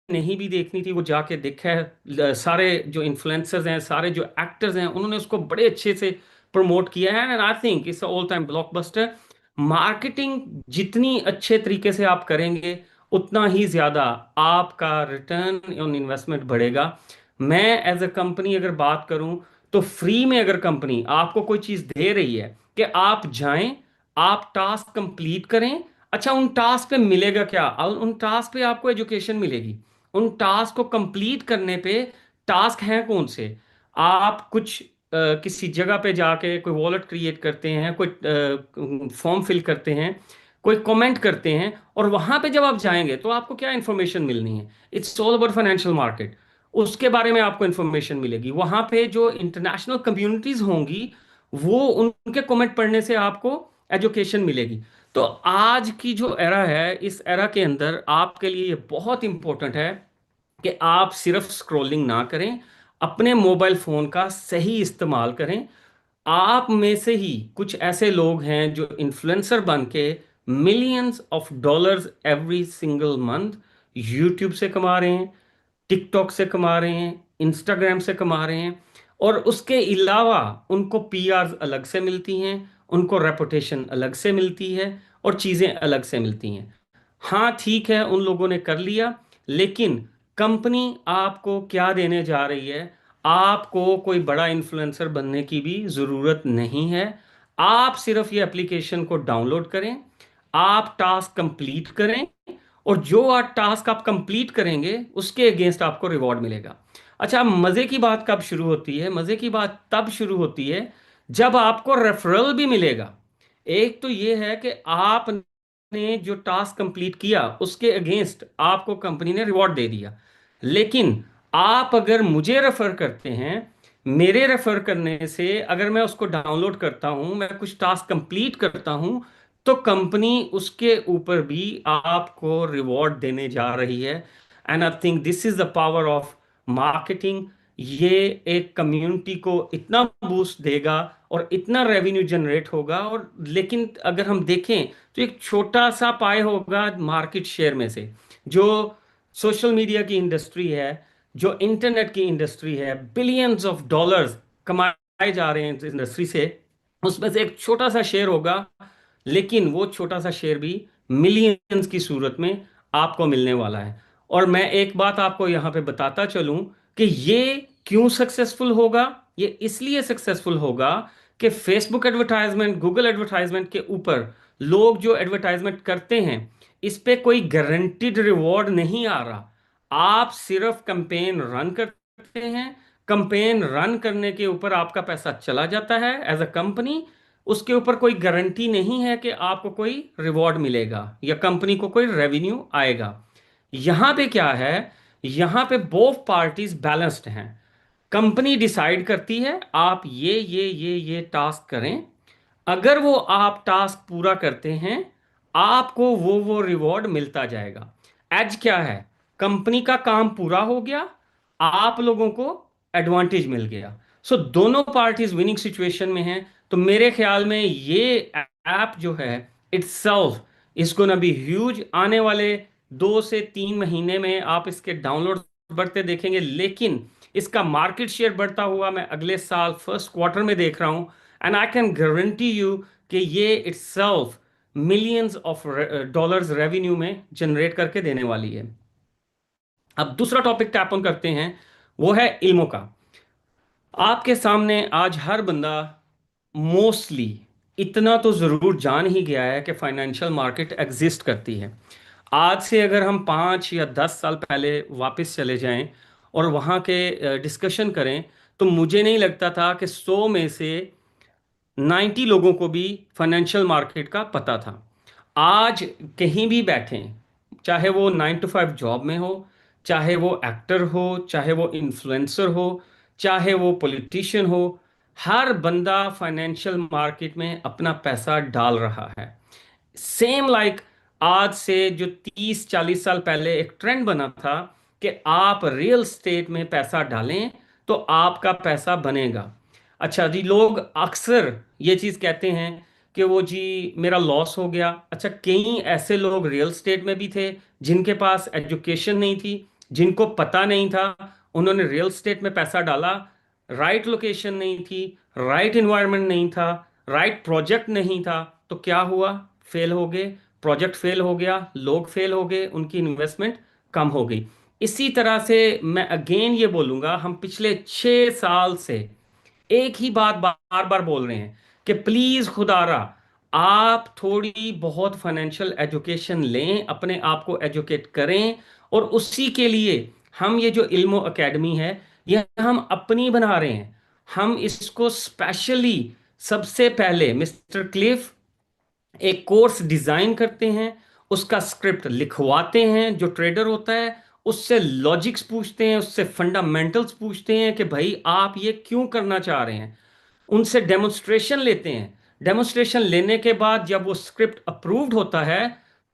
नहीं भी देखनी थी वो जाके देखा है। सारे जो इन्फ्लुएंसर्स हैं, सारे जो एक्टर्स हैं, उन्होंने उसको बड़े अच्छे से प्रमोट किया है, and I think it's all time blockbuster. Marketing जितनी अच्छे तरीके से आप करेंगे, उतना ही ज्यादा आपका रिटर्न ऑन इन्वेस्टमेंट बढ़ेगा। मैं एज अ कंपनी अगर बात करूं, तो फ्री में अगर कंपनी आपको कोई चीज दे रही है कि आप जाएं, आप टास्क कंप्लीट करें। अच्छा, उन टास्क पे मिलेगा क्या? उन टास्क पे आपको एजुकेशन मिलेगी। उन टास्क को कंप्लीट करने पे, टास्क हैं कौन से? आप कुछ किसी जगह पे जाके कोई वॉलेट क्रिएट करते हैं, कोई फॉर्म फिल करते हैं, कोई कमेंट करते हैं, और वहां पे जब आप जाएंगे तो आपको क्या इंफॉर्मेशन मिलनी है? It's all about financial market. उसके बारे में आपको इंफॉर्मेशन मिलेगी। वहां पे जो इंटरनेशनल कम्युनिटीज होंगी, वो उनके कमेंट पढ़ने से आपको एजुकेशन मिलेगी। तो आज की जो एरा है, इस एरा के अंदर आपके लिए ये बहुत इंपॉर्टेंट है कि आप सिर्फ स्क्रॉलिंग ना करें, अपने मोबाइल फोन का सही इस्तेमाल करें। आप में से ही कुछ ऐसे लोग हैं जो इन्फ्लुएंसर बन के millions of dollars every single month YouTube से कमा रहे हैं, टिकटॉक से कमा रहे हैं, इंस्टाग्राम से कमा रहे हैं, और उसके अलावा उनको पीआर अलग से मिलती हैं, उनको रेपुटेशन अलग से मिलती है, और चीज़ें अलग से मिलती हैं। हाँ ठीक है, उन लोगों ने कर लिया, लेकिन कंपनी आपको क्या देने जा रही है? आपको कोई बड़ा इन्फ्लुएंसर बनने की भी ज़रूरत नहीं है। आप सिर्फ ये एप्लीकेशन को डाउनलोड करें, आप टास्क कंप्लीट करें, और जो आप टास्क आप कंप्लीट करेंगे उसके अगेंस्ट आपको रिवॉर्ड मिलेगा। अच्छा, मज़े की बात कब शुरू होती है? मज़े की बात तब शुरू होती है जब आपको रेफरल भी मिलेगा। एक तो ये है कि आपने जो टास्क कंप्लीट किया उसके अगेंस्ट आपको कंपनी ने रिवॉर्ड दे दिया, लेकिन आप अगर मुझे रेफर करते हैं, मेरे रेफर करने से अगर मैं उसको डाउनलोड करता हूं, मैं कुछ टास्क कंप्लीट करता हूं, तो कंपनी उसके ऊपर भी आपको रिवॉर्ड देने जा रही है। And I think this is the power of marketing. ये एक कम्युनिटी को इतना बूस्ट देगा और इतना रेवेन्यू जनरेट होगा। और लेकिन अगर हम देखें, तो एक छोटा सा पाए होगा मार्केट शेयर में से। जो सोशल मीडिया की इंडस्ट्री है, जो इंटरनेट की इंडस्ट्री है, बिलियंस ऑफ डॉलर्स कमाए जा रहे हैं इस इंडस्ट्री से, उसमें से एक छोटा सा शेयर होगा, लेकिन वो छोटा सा शेयर भी मिलियंस की सूरत में आपको मिलने वाला है। और मैं एक बात आपको यहाँ पे बताता चलूं कि ये क्यों सक्सेसफुल होगा। ये इसलिए सक्सेसफुल होगा कि फेसबुक एडवर्टाइजमेंट, गूगल एडवर्टाइजमेंट के ऊपर लोग जो एडवर्टाइजमेंट करते हैं, इस पे कोई गारंटीड रिवॉर्ड नहीं आ रहा। आप सिर्फ कैंपेन रन करते हैं, कैंपेन रन करने के ऊपर आपका पैसा चला जाता है एज अ कंपनी। उसके ऊपर कोई गारंटी नहीं है कि आपको कोई रिवॉर्ड मिलेगा या कंपनी को कोई रेवेन्यू आएगा। यहां पे क्या है, यहां पे बोथ पार्टीज बैलेंस्ड हैं। कंपनी डिसाइड करती है आप ये टास्क करें, अगर वो आप टास्क पूरा करते हैं आपको वो रिवॉर्ड मिलता जाएगा। एज क्या है, कंपनी का काम पूरा हो गया, आप लोगों को एडवांटेज मिल गया। सो दोनों पार्टीज विनिंग सिचुएशन में हैं। तो मेरे ख्याल में ये ऐप जो है itself is gonna be huge. आने वाले 2 से 3 महीने में आप इसके डाउनलोड बढ़ते देखेंगे, लेकिन इसका मार्केट शेयर बढ़ता हुआ मैं अगले साल फर्स्ट क्वार्टर में देख रहा हूं। And I can guarantee you कि ये itself millions of dollars revenue में जनरेट करके देने वाली है। अब दूसरा टॉपिक टैप ऑन करते हैं, वो है इल्मों का। आपके सामने आज हर बंदा मोस्टली इतना तो जरूर जान ही गया है कि फाइनेंशियल मार्केट एग्जिस्ट करती है। आज से अगर हम 5 या 10 साल पहले वापस चले जाएं और वहाँ के डिस्कशन करें, तो मुझे नहीं लगता था कि 100 में से 90 लोगों को भी फाइनेंशियल मार्केट का पता था। आज कहीं भी बैठें, चाहे वो 9 to 5 जॉब में हो, चाहे वो एक्टर हो, चाहे वो इन्फ्लुएंसर हो, चाहे वो पॉलिटिशियन हो, हर बंदा फाइनेंशियल मार्केट में अपना पैसा डाल रहा है। सेम लाइक आज से जो 30-40 साल पहले एक ट्रेंड बना था कि आप रियल स्टेट में पैसा डालें तो आपका पैसा बनेगा। अच्छा जी, लोग अक्सर ये चीज कहते हैं कि वो जी मेरा लॉस हो गया। अच्छा, कई ऐसे लोग रियल स्टेट में भी थे जिनके पास एजुकेशन नहीं थी, जिनको पता नहीं था, उन्होंने रियल स्टेट में पैसा डाला, राइट लोकेशन नहीं थी, राइट इन्वायरमेंट नहीं था, राइट प्रोजेक्ट नहीं था, तो क्या हुआ, फेल हो गए। प्रोजेक्ट फेल हो गया, लोग फेल हो गए, उनकी इन्वेस्टमेंट कम हो गई। इसी तरह से मैं अगेन ये बोलूंगा, हम पिछले 6 साल से एक ही बात बार बार बोल रहे हैं कि प्लीज खुदारा आप थोड़ी बहुत फाइनेंशियल एजुकेशन लें, अपने आप को एजुकेट करें। और उसी के लिए हम ये जो इल्मो एकेडमी है, ये हम अपनी बना रहे हैं। हम इसको स्पेशली सबसे पहले मिस्टर क्लिफ एक कोर्स डिजाइन करते हैं, उसका स्क्रिप्ट लिखवाते हैं, जो ट्रेडर होता है उससे लॉजिक्स पूछते हैं, उससे फंडामेंटल्स पूछते हैं कि भाई आप ये क्यों करना चाह रहे हैं, उनसे डेमोन्स्ट्रेशन लेते हैं। डेमोन्स्ट्रेशन लेने के बाद जब वो स्क्रिप्ट अप्रूव्ड होता है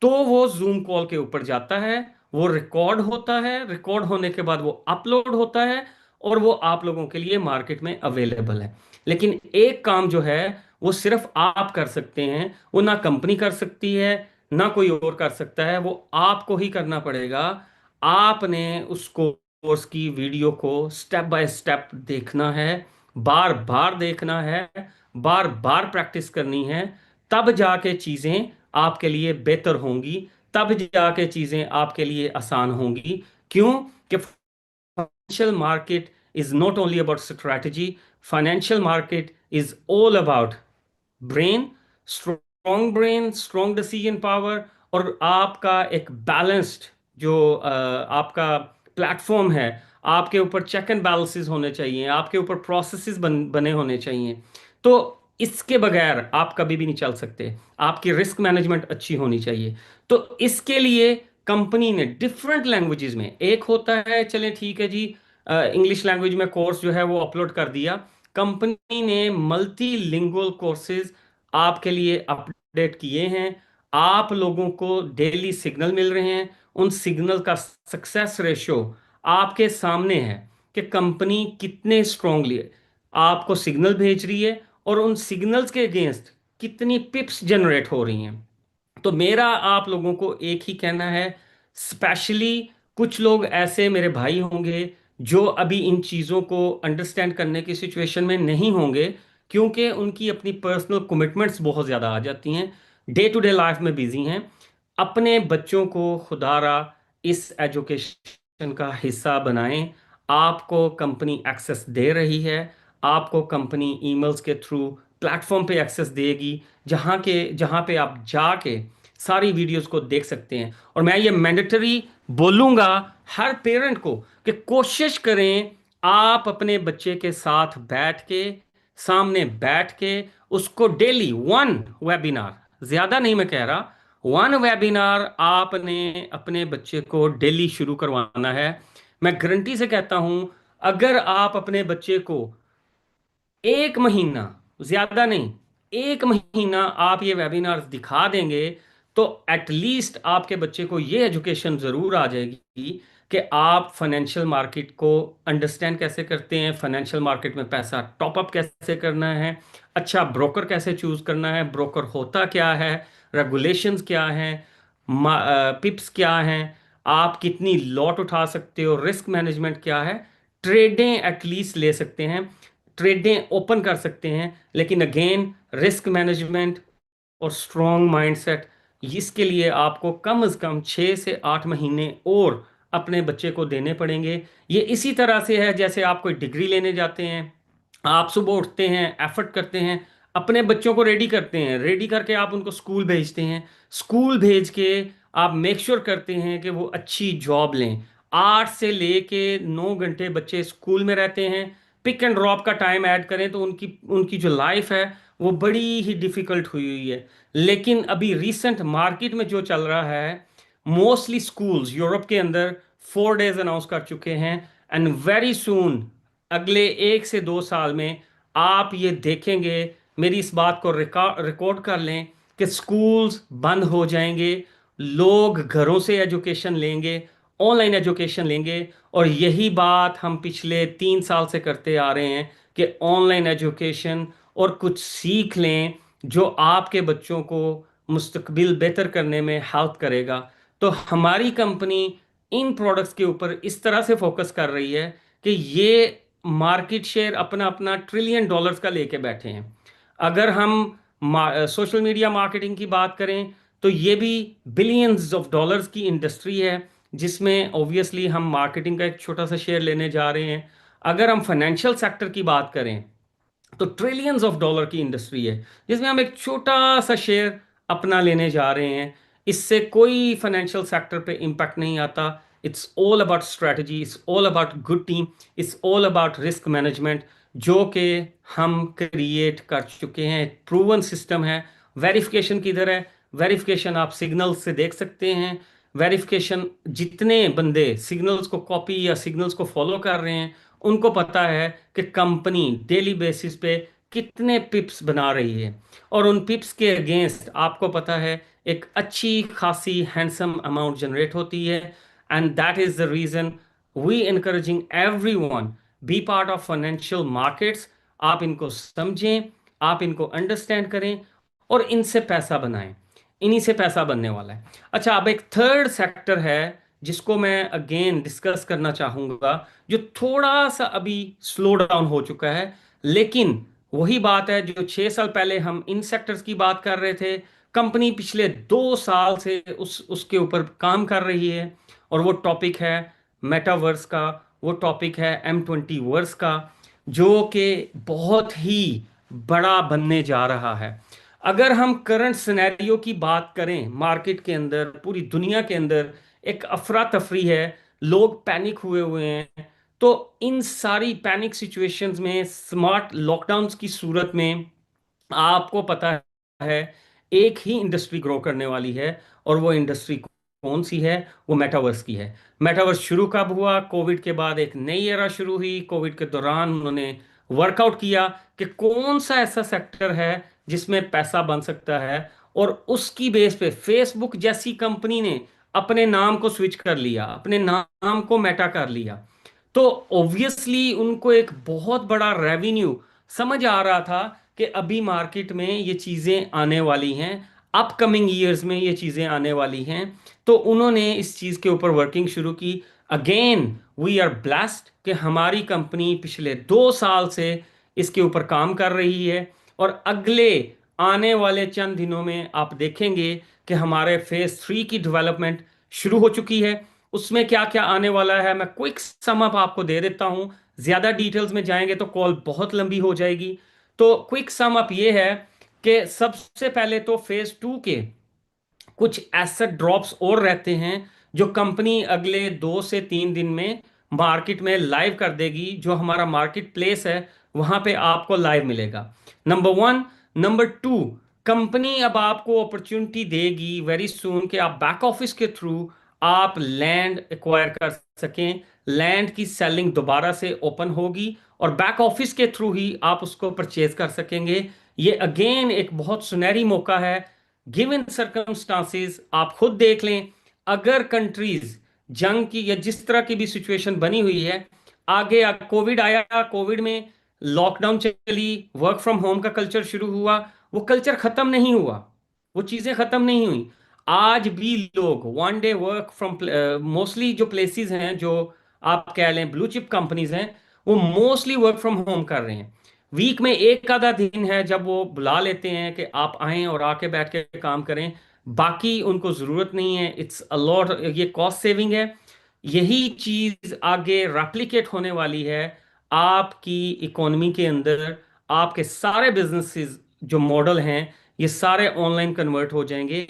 तो वो जूम कॉल के ऊपर जाता है, वो रिकॉर्ड होता है, रिकॉर्ड होने के बाद वो अपलोड होता है और वो आप लोगों के लिए मार्केट में अवेलेबल है। लेकिन एक काम जो है वो सिर्फ आप कर सकते हैं, वो ना कंपनी कर सकती है ना कोई और कर सकता है, वो आपको ही करना पड़ेगा। आपने उस कोर्स की वीडियो को स्टेप बाय स्टेप देखना है, बार बार देखना है, बार बार प्रैक्टिस करनी है। तब जाके चीजें आपके लिए बेहतर होंगी, तब जाके चीजें आपके लिए आसान होंगी। क्यों कि financial market is not only about strategy. Financial market is all about brain, strong brain, strong decision power, और आपका एक बैलेंस्ड जो आपका प्लेटफॉर्म है, आपके ऊपर चेक एंड बैलेंसेस होने चाहिए, आपके ऊपर प्रोसेसेस बने होने चाहिए। तो इसके बगैर आप कभी भी नहीं चल सकते। आपकी रिस्क मैनेजमेंट अच्छी होनी चाहिए। तो इसके लिए कंपनी ने डिफरेंट लैंग्वेजेस में, एक होता है चले ठीक है जी इंग्लिश लैंग्वेज में कोर्स जो है वो अपलोड कर दिया, कंपनी ने मल्टीलिंगुअल कोर्सेज आपके लिए अपडेट किए हैं। आप लोगों को डेली सिग्नल मिल रहे हैं, उन सिग्नल का सक्सेस रेशियो आपके सामने है कि कंपनी कितने स्ट्रांगली आपको सिग्नल भेज रही है और उन सिग्नल्स के अगेंस्ट कितनी पिप्स जनरेट हो रही हैं। तो मेरा आप लोगों को एक ही कहना है, स्पेशली कुछ लोग ऐसे मेरे भाई होंगे जो अभी इन चीज़ों को अंडरस्टैंड करने की सिचुएशन में नहीं होंगे, क्योंकि उनकी अपनी पर्सनल कमिटमेंट्स बहुत ज़्यादा आ जाती हैं, डे टू डे लाइफ में बिजी हैं। अपने बच्चों को खुदारा इस एजुकेशन का हिस्सा बनाएं। आपको कंपनी एक्सेस दे रही है, आपको कंपनी ईमेल्स के थ्रू प्लेटफॉर्म पे एक्सेस देगी, जहाँ पे आप जाके सारी वीडियोस को देख सकते हैं। और मैं ये मैंडेटरी बोलूँगा हर पेरेंट को कि कोशिश करें आप अपने बच्चे के साथ बैठ के, सामने बैठ के उसको डेली वन वेबिनार, ज़्यादा नहीं मैं कह रहा, वन वेबिनार आपने अपने बच्चे को डेली शुरू करवाना है। मैं गारंटी से कहता हूं, अगर आप अपने बच्चे को एक महीना, ज्यादा नहीं, एक महीना आप ये वेबिनार्स दिखा देंगे, तो एटलीस्ट आपके बच्चे को ये एजुकेशन जरूर आ जाएगी कि आप फाइनेंशियल मार्केट को अंडरस्टैंड कैसे करते हैं, फाइनेंशियल मार्केट में पैसा टॉप अप कैसे करना है, अच्छा ब्रोकर कैसे चूज करना है, ब्रोकर होता क्या है, रेगुलेशंस क्या हैं, पिप्स क्या हैं, आप कितनी लॉट उठा सकते हो, रिस्क मैनेजमेंट क्या है, ट्रेडें एटलीस्ट ले सकते हैं, ट्रेडें ओपन कर सकते हैं। लेकिन अगेन रिस्क मैनेजमेंट और स्ट्रॉन्ग माइंडसेट, इसके लिए आपको कम से कम 6 से 8 महीने और अपने बच्चे को देने पड़ेंगे। ये इसी तरह से है जैसे आप कोई डिग्री लेने जाते हैं, आप सुबह उठते हैं, एफर्ट करते हैं, अपने बच्चों को रेडी करते हैं, रेडी करके आप उनको स्कूल भेजते हैं, स्कूल भेज के आप मेक श्योर करते हैं कि वो अच्छी जॉब लें। 8 से लेके 9 घंटे बच्चे स्कूल में रहते हैं, पिक एंड ड्रॉप का टाइम ऐड करें तो उनकी उनकी जो लाइफ है वो बड़ी ही डिफिकल्ट हुई हुई है। लेकिन अभी रिसेंट मार्केट में जो चल रहा है, मोस्टली स्कूल्स यूरोप के अंदर 4 डेज अनाउंस कर चुके हैं, एंड वेरी सून अगले 1 से 2 साल में आप ये देखेंगे, मेरी इस बात को रिकॉर्ड कर लें कि स्कूल्स बंद हो जाएंगे, लोग घरों से एजुकेशन लेंगे, ऑनलाइन एजुकेशन लेंगे। और यही बात हम पिछले 3 साल से करते आ रहे हैं कि ऑनलाइन एजुकेशन और कुछ सीख लें जो आपके बच्चों को मुस्तकबिल बेहतर करने में हेल्प करेगा। तो हमारी कंपनी इन प्रोडक्ट्स के ऊपर इस तरह से फोकस कर रही है कि ये मार्केट शेयर अपना अपना ट्रिलियन डॉलर्स का लेके बैठे हैं। अगर हम सोशल मीडिया मार्केटिंग की बात करें तो ये भी बिलियंस ऑफ डॉलर्स की इंडस्ट्री है, जिसमें ऑब्वियसली हम मार्केटिंग का एक छोटा सा शेयर लेने जा रहे हैं। अगर हम फाइनेंशियल सेक्टर की बात करें तो ट्रिलियंस ऑफ डॉलर की इंडस्ट्री है, जिसमें हम एक छोटा सा शेयर अपना लेने जा रहे हैं। इससे कोई फाइनेंशियल सेक्टर पे इम्पैक्ट नहीं आता। It's all about strategy, it's all about good team, it's all about risk management, जो कि हम क्रिएट कर चुके हैं। प्रूवन सिस्टम है। वेरिफिकेशन किधर है? वेरिफिकेशन आप सिग्नल्स से देख सकते हैं। वेरिफिकेशन जितने बंदे सिग्नल्स को कॉपी या सिग्नल्स को फॉलो कर रहे हैं, उनको पता है कि कंपनी डेली बेसिस पे कितने पिप्स बना रही है, और उन पिप्स के अगेंस्ट आपको पता है एक अच्छी खासी हैंडसम अमाउंट जनरेट होती है। And that is the reason we encouraging everyone be part of financial markets. आप इनको समझें, आप इनको अंडरस्टैंड करें और इनसे पैसा बनाएं। इन्हीं से पैसा बनने वाला है। अच्छा, अब एक थर्ड सेक्टर है जिसको मैं अगेन डिस्कस करना चाहूंगा, जो थोड़ा सा अभी स्लो डाउन हो चुका है। लेकिन वही बात है जो 6 साल पहले हम इन सेक्टर्स की बात कर रहे थे, कंपनी पिछले 2 साल से उसके ऊपर काम कर रही है। और वो टॉपिक है मेटावर्स का, वो टॉपिक है M20 वर्स का, जो कि बहुत ही बड़ा बनने जा रहा है। अगर हम करंट सिनेरियो की बात करें, मार्केट के अंदर, पूरी दुनिया के अंदर एक अफरा तफरी है, लोग पैनिक हुए हुए हैं। तो इन सारी पैनिक सिचुएशंस में, स्मार्ट लॉकडाउन्स की सूरत में, आपको पता है एक ही इंडस्ट्री ग्रो करने वाली है, और वो इंडस्ट्री कौन सी है? वो मेटावर्स की है। मेटावर्स शुरू कब हुआ? कोविड के बाद एक नई एरा शुरू हुई। कोविड के दौरान उन्होंने वर्कआउट किया कि कौन सा ऐसा सेक्टर है जिसमें पैसा बन सकता है, और उसकी बेस पे फेसबुक जैसी कंपनी ने अपने नाम को स्विच कर लिया, अपने नाम को मेटा कर लिया। तो ऑब्वियसली उनको एक बहुत बड़ा रेवेन्यू समझ आ रहा था कि अभी मार्केट में ये चीज़ें आने वाली हैं, अपकमिंग ईयर्स में ये चीज़ें आने वाली हैं। तो उन्होंने इस चीज़ के ऊपर वर्किंग शुरू की। अगेन वी आर ब्लेस्ड कि हमारी कंपनी पिछले 2 साल से इसके ऊपर काम कर रही है, और अगले आने वाले चंद दिनों में आप देखेंगे कि हमारे फेज 3 की डेवलपमेंट शुरू हो चुकी है। उसमें क्या क्या आने वाला है मैं क्विक सम अप आपको दे देता हूं। ज्यादा डिटेल्स में जाएंगे तो कॉल बहुत लंबी हो जाएगी। तो क्विक सम अप ये है कि सबसे पहले तो फेज 2 के कुछ एसेट ड्रॉप्स और रहते हैं जो कंपनी अगले 2 से 3 दिन में मार्केट में लाइव कर देगी। जो हमारा मार्केट प्लेस है वहां पे आपको लाइव मिलेगा, नंबर 1। नंबर 2, कंपनी अब आपको अपॉर्चुनिटी देगी वेरी सून कि आप बैक ऑफिस के थ्रू आप लैंड एक्वायर कर सकें। लैंड की सेलिंग दोबारा से ओपन होगी और बैक ऑफिस के थ्रू ही आप उसको परचेज कर सकेंगे। ये अगेन एक बहुत सुनहरी मौका है। गिवन सर्कमस्टांसेस आप खुद देख लें, अगर कंट्रीज जंग की या जिस तरह की भी सिचुएशन बनी हुई है, आगे कोविड आया, कोविड में लॉकडाउन चली, वर्क फ्रॉम होम का कल्चर शुरू हुआ, वो कल्चर खत्म नहीं हुआ, वो चीजें खत्म नहीं हुई। आज भी लोग one day work from, mostly जो प्लेसेस हैं जो आप कह लें ब्लू चिप कंपनीज हैं, वो मोस्टली वर्क फ्रॉम होम कर रहे हैं। वीक में एक आधा दिन है जब वो बुला लेते हैं कि आप आएं और आके बैठ के काम करें, बाकी उनको जरूरत नहीं है। इट्स अ लॉट, ये कॉस्ट सेविंग है। यही चीज आगे रेप्लिकेट होने वाली है आपकी इकोनॉमी के अंदर। आपके सारे बिजनेसेस जो मॉडल हैं ये सारे ऑनलाइन कन्वर्ट हो जाएंगे,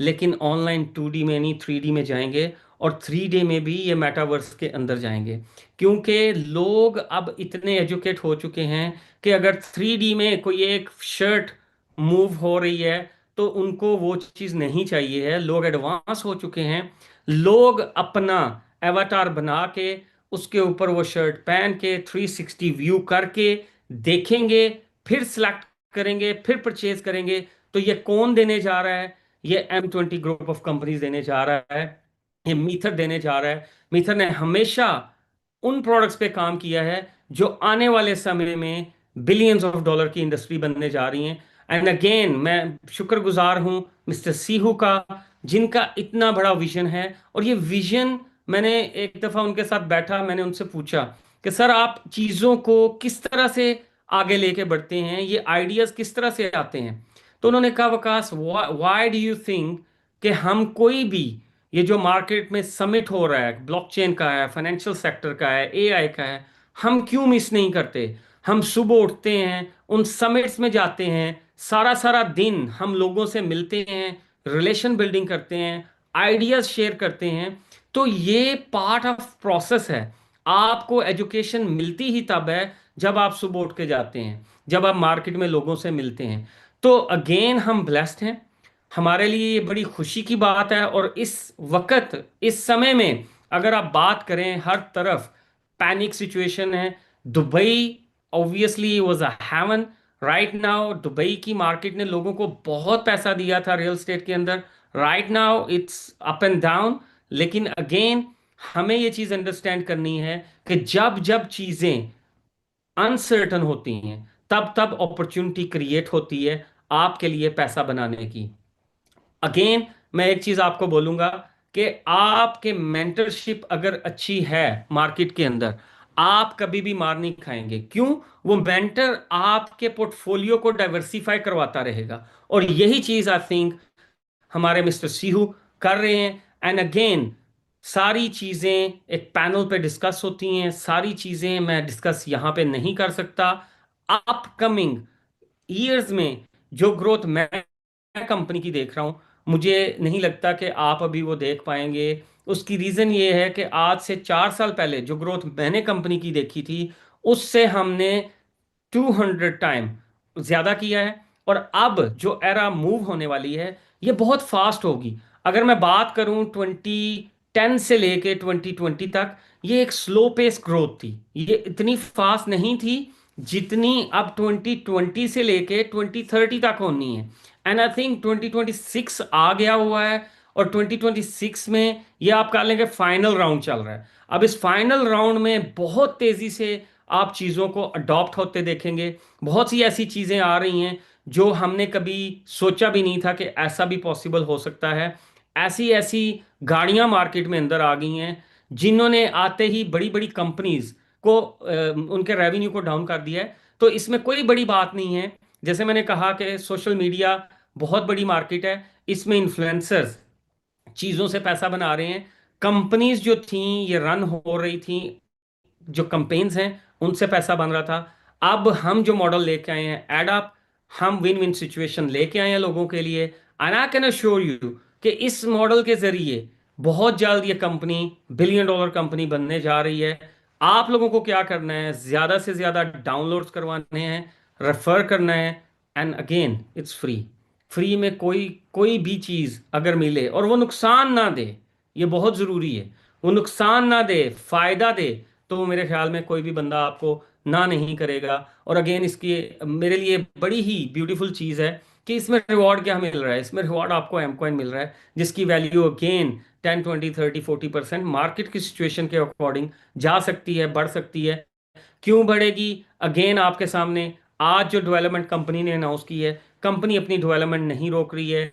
लेकिन ऑनलाइन 2D में नहीं 3D में जाएंगे, और 3D में भी ये मेटावर्स के अंदर जाएंगे। क्योंकि लोग अब इतने एजुकेट हो चुके हैं कि अगर 3D में कोई एक शर्ट मूव हो रही है तो उनको वो चीज़ नहीं चाहिए है। लोग एडवांस हो चुके हैं, लोग अपना एवाटार बना के उसके ऊपर वो शर्ट पहन के 360 व्यू करके देखेंगे, फिर सिलेक्ट करेंगे, फिर परचेज करेंगे। तो ये कौन देने जा रहा है? ये M20 ग्रुप ऑफ कंपनीज देने जा रहा है, ये मीथर देने जा रहा है। मीथर ने हमेशा उन प्रोडक्ट्स पे काम किया है जो आने वाले समय में बिलियंस ऑफ डॉलर की इंडस्ट्री बनने जा रही हैं। एंड अगेन मैं शुक्रगुजार हूं मिस्टर सीहू का, जिनका इतना बड़ा विजन है। और ये विजन, मैंने एक दफा उनके साथ बैठा, मैंने उनसे पूछा कि सर आप चीजों को किस तरह से आगे लेके बढ़ते हैं, ये आइडियाज किस तरह से आते हैं? तो उन्होंने कहा, Waqas, why do you think कि हम कोई भी ये जो मार्केट में समिट हो रहा है, ब्लॉकचेन का है, फाइनेंशियल सेक्टर का है, AI का है, हम क्यों मिस नहीं करते? हम सुबह उठते हैं, उन समिट्स में जाते हैं, सारा सारा दिन हम लोगों से मिलते हैं, रिलेशन बिल्डिंग करते हैं, आइडियाज शेयर करते हैं। तो ये पार्ट ऑफ प्रोसेस है। आपको एजुकेशन मिलती ही तब है जब आप सुबह उठ के जाते हैं, जब आप मार्केट में लोगों से मिलते हैं। तो अगेन हम ब्लेस्ड हैं, हमारे लिए ये बड़ी खुशी की बात है। और इस वक्त, इस समय में अगर आप बात करें, हर तरफ पैनिक सिचुएशन है। Dubai obviously was a haven right now. Dubai की मार्केट ने लोगों को बहुत पैसा दिया था रियल स्टेट के अंदर। Right now it's up and down. लेकिन अगेन हमें ये चीज अंडरस्टैंड करनी है कि जब जब चीजें अनसर्टन होती हैं, तब तब अपॉर्चुनिटी क्रिएट होती है आपके लिए पैसा बनाने की। अगेन मैं एक चीज आपको बोलूंगा कि आपके मेंटरशिप अगर अच्छी है मार्केट के अंदर, आप कभी भी मार नहीं खाएंगे। क्यों? वो मेंटर आपके पोर्टफोलियो को डाइवर्सिफाई करवाता रहेगा। और यही चीज आई थिंक हमारे मिस्टर सीहू कर रहे हैं। एंड अगेन सारी चीजें एक पैनल पे डिस्कस होती हैं, सारी चीजें मैं डिस्कस यहां पे नहीं कर सकता। अपकमिंग ईयर्स में जो ग्रोथ मैं कंपनी की देख रहा हूं, मुझे नहीं लगता कि आप अभी वो देख पाएंगे। उसकी रीजन ये है कि आज से 4 साल पहले जो ग्रोथ मैंने कंपनी की देखी थी, उससे हमने 200 टाइम ज्यादा किया है। और अब जो एरा मूव होने वाली है ये बहुत फास्ट होगी। अगर मैं बात करूं 2010 से लेके 2020 तक, ये एक स्लो पेस ग्रोथ थी, ये इतनी फास्ट नहीं थी जितनी अब 2020 से लेके 2030 तक होनी है। एंड आई थिंक 2026 आ गया हुआ है, और 2026 में ये आप कह लेंगे फाइनल राउंड चल रहा है। अब इस फाइनल राउंड में बहुत तेजी से आप चीज़ों को अडॉप्ट होते देखेंगे। बहुत सी ऐसी चीज़ें आ रही हैं जो हमने कभी सोचा भी नहीं था कि ऐसा भी पॉसिबल हो सकता है। ऐसी ऐसी गाड़ियां मार्केट में अंदर आ गई हैं जिन्होंने आते ही बड़ी बड़ी कंपनीज को उनके रेवेन्यू को डाउन कर दिया है। तो इसमें कोई बड़ी बात नहीं है जैसे मैंने कहा कि सोशल मीडिया बहुत बड़ी मार्केट है, इसमें इन्फ्लुएंसर्स चीज़ों से पैसा बना रहे हैं। कंपनीज जो थी ये रन हो रही थी, जो कंपेन्स हैं उनसे पैसा बन रहा था। अब हम जो मॉडल लेके आए हैं एडअप, हम विन विन सिचुएशन लेके आए हैं लोगों के लिए। And I can assure you कि इस मॉडल के जरिए बहुत जल्द ये कंपनी बिलियन डॉलर कंपनी बनने जा रही है। आप लोगों को क्या करना है, ज्यादा से ज्यादा डाउनलोड्स करवाने हैं, रेफर करना है, and again it's free. Free में कोई कोई भी चीज अगर मिले और वो नुकसान ना दे, ये बहुत जरूरी है, वो नुकसान ना दे, फायदा दे, तो वो मेरे ख्याल में कोई भी बंदा आपको ना नहीं करेगा। और अगेन इसकी मेरे लिए बड़ी ही ब्यूटीफुल चीज़ है कि इसमें रिवॉर्ड क्या मिल रहा है। इसमें रिवॉर्ड आपको एम कॉइन मिल रहा है, जिसकी वैल्यू अगेन 10 20 30 40% मार्केट की सिचुएशन के अकॉर्डिंग जा सकती है, बढ़ सकती है। क्यों बढ़ेगी? अगेन आपके सामने आज जो डेवलपमेंट कंपनी ने अनाउंस की है, कंपनी अपनी डेवलपमेंट नहीं रोक रही है।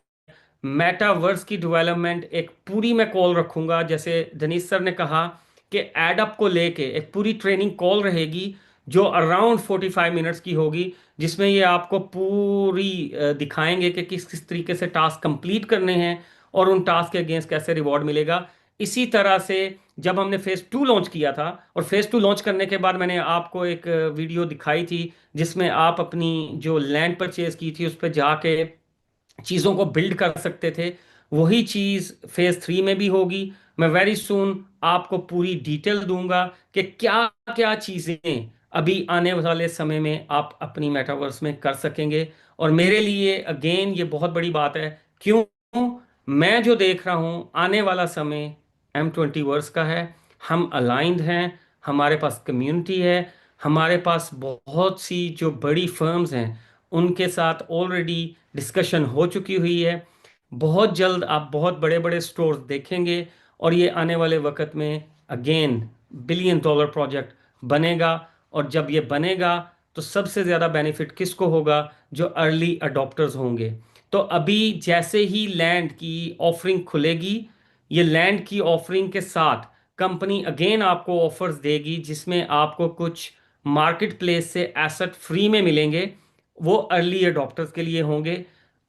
मेटावर्स की डेवलपमेंट एक पूरी मैं कॉल रखूंगा, जैसे जनीश सर ने कहा कि एडअप को लेके एक पूरी ट्रेनिंग कॉल रहेगी जो अराउंड 45 मिनट्स की होगी, जिसमें ये आपको पूरी दिखाएंगे कि किस किस तरीके से टास्क कंप्लीट करने हैं और उन टास्क के अगेंस्ट कैसे रिवॉर्ड मिलेगा। इसी तरह से जब हमने फेज 2 लॉन्च किया था, और फेज 2 लॉन्च करने के बाद मैंने आपको एक वीडियो दिखाई थी जिसमें आप अपनी जो लैंड परचेज की थी उस पर जाके चीज़ों को बिल्ड कर सकते थे, वही चीज़ फेज 3 में भी होगी। मैं वेरी सून आपको पूरी डिटेल दूंगा कि क्या क्या चीज़ें अभी आने वाले समय में आप अपनी मेटावर्स में कर सकेंगे। और मेरे लिए अगेन ये बहुत बड़ी बात है। क्यों? मैं जो देख रहा हूँ आने वाला समय M20 वर्स का है। हम अलाइंड हैं, हमारे पास कम्युनिटी है, हमारे पास बहुत सी जो बड़ी फर्म्स हैं उनके साथ ऑलरेडी डिस्कशन हो चुकी हुई है। बहुत जल्द आप बहुत बड़े बड़े स्टोर्स देखेंगे और ये आने वाले वक्त में अगेन बिलियन डॉलर प्रोजेक्ट बनेगा। और जब ये बनेगा तो सबसे ज़्यादा बेनिफिट किसको होगा? जो अर्ली अडॉप्टर्स होंगे। तो अभी जैसे ही लैंड की ऑफरिंग खुलेगी, ये लैंड की ऑफरिंग के साथ कंपनी अगेन आपको ऑफर्स देगी जिसमें आपको कुछ मार्केट प्लेस से एसेट फ्री में मिलेंगे। वो अर्ली अडॉप्टर्स के लिए होंगे।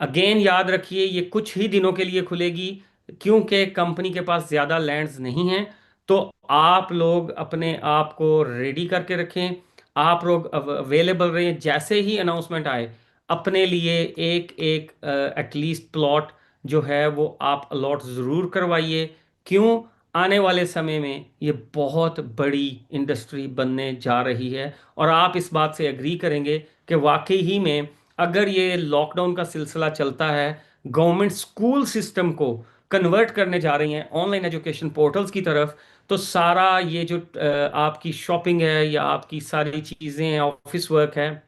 अगेन याद रखिए ये कुछ ही दिनों के लिए खुलेगी, क्योंकि कंपनी के पास ज़्यादा लैंड्स नहीं हैं। तो आप लोग अपने आप को रेडी करके रखें, आप लोग अवेलेबल रहें। जैसे ही अनाउंसमेंट आए अपने लिए एक एक एटलीस्ट प्लॉट जो है वो आप अलॉट ज़रूर करवाइए। क्यों? आने वाले समय में ये बहुत बड़ी इंडस्ट्री बनने जा रही है। और आप इस बात से एग्री करेंगे कि वाकई ही में अगर ये लॉकडाउन का सिलसिला चलता है, गवर्नमेंट स्कूल सिस्टम को कन्वर्ट करने जा रही हैं ऑनलाइन एजुकेशन पोर्टल्स की तरफ, तो सारा ये जो आपकी शॉपिंग है या आपकी सारी चीज़ें हैं, ऑफिस वर्क है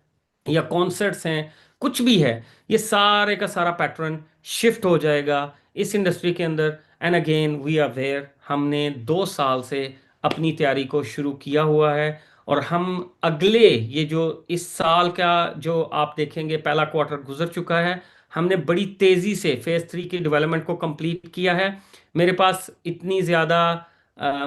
या कॉन्सर्ट्स हैं, कुछ भी है, ये सारे का सारा पैटर्न शिफ्ट हो जाएगा इस इंडस्ट्री के अंदर। And again we are there. हमने 2 साल से अपनी तैयारी को शुरू किया हुआ है और हम अगले ये जो इस साल का जो आप देखेंगे पहला क्वार्टर गुजर चुका है, हमने बड़ी तेज़ी से फेज 3 की डेवलपमेंट को कंप्लीट किया है। मेरे पास इतनी ज़्यादा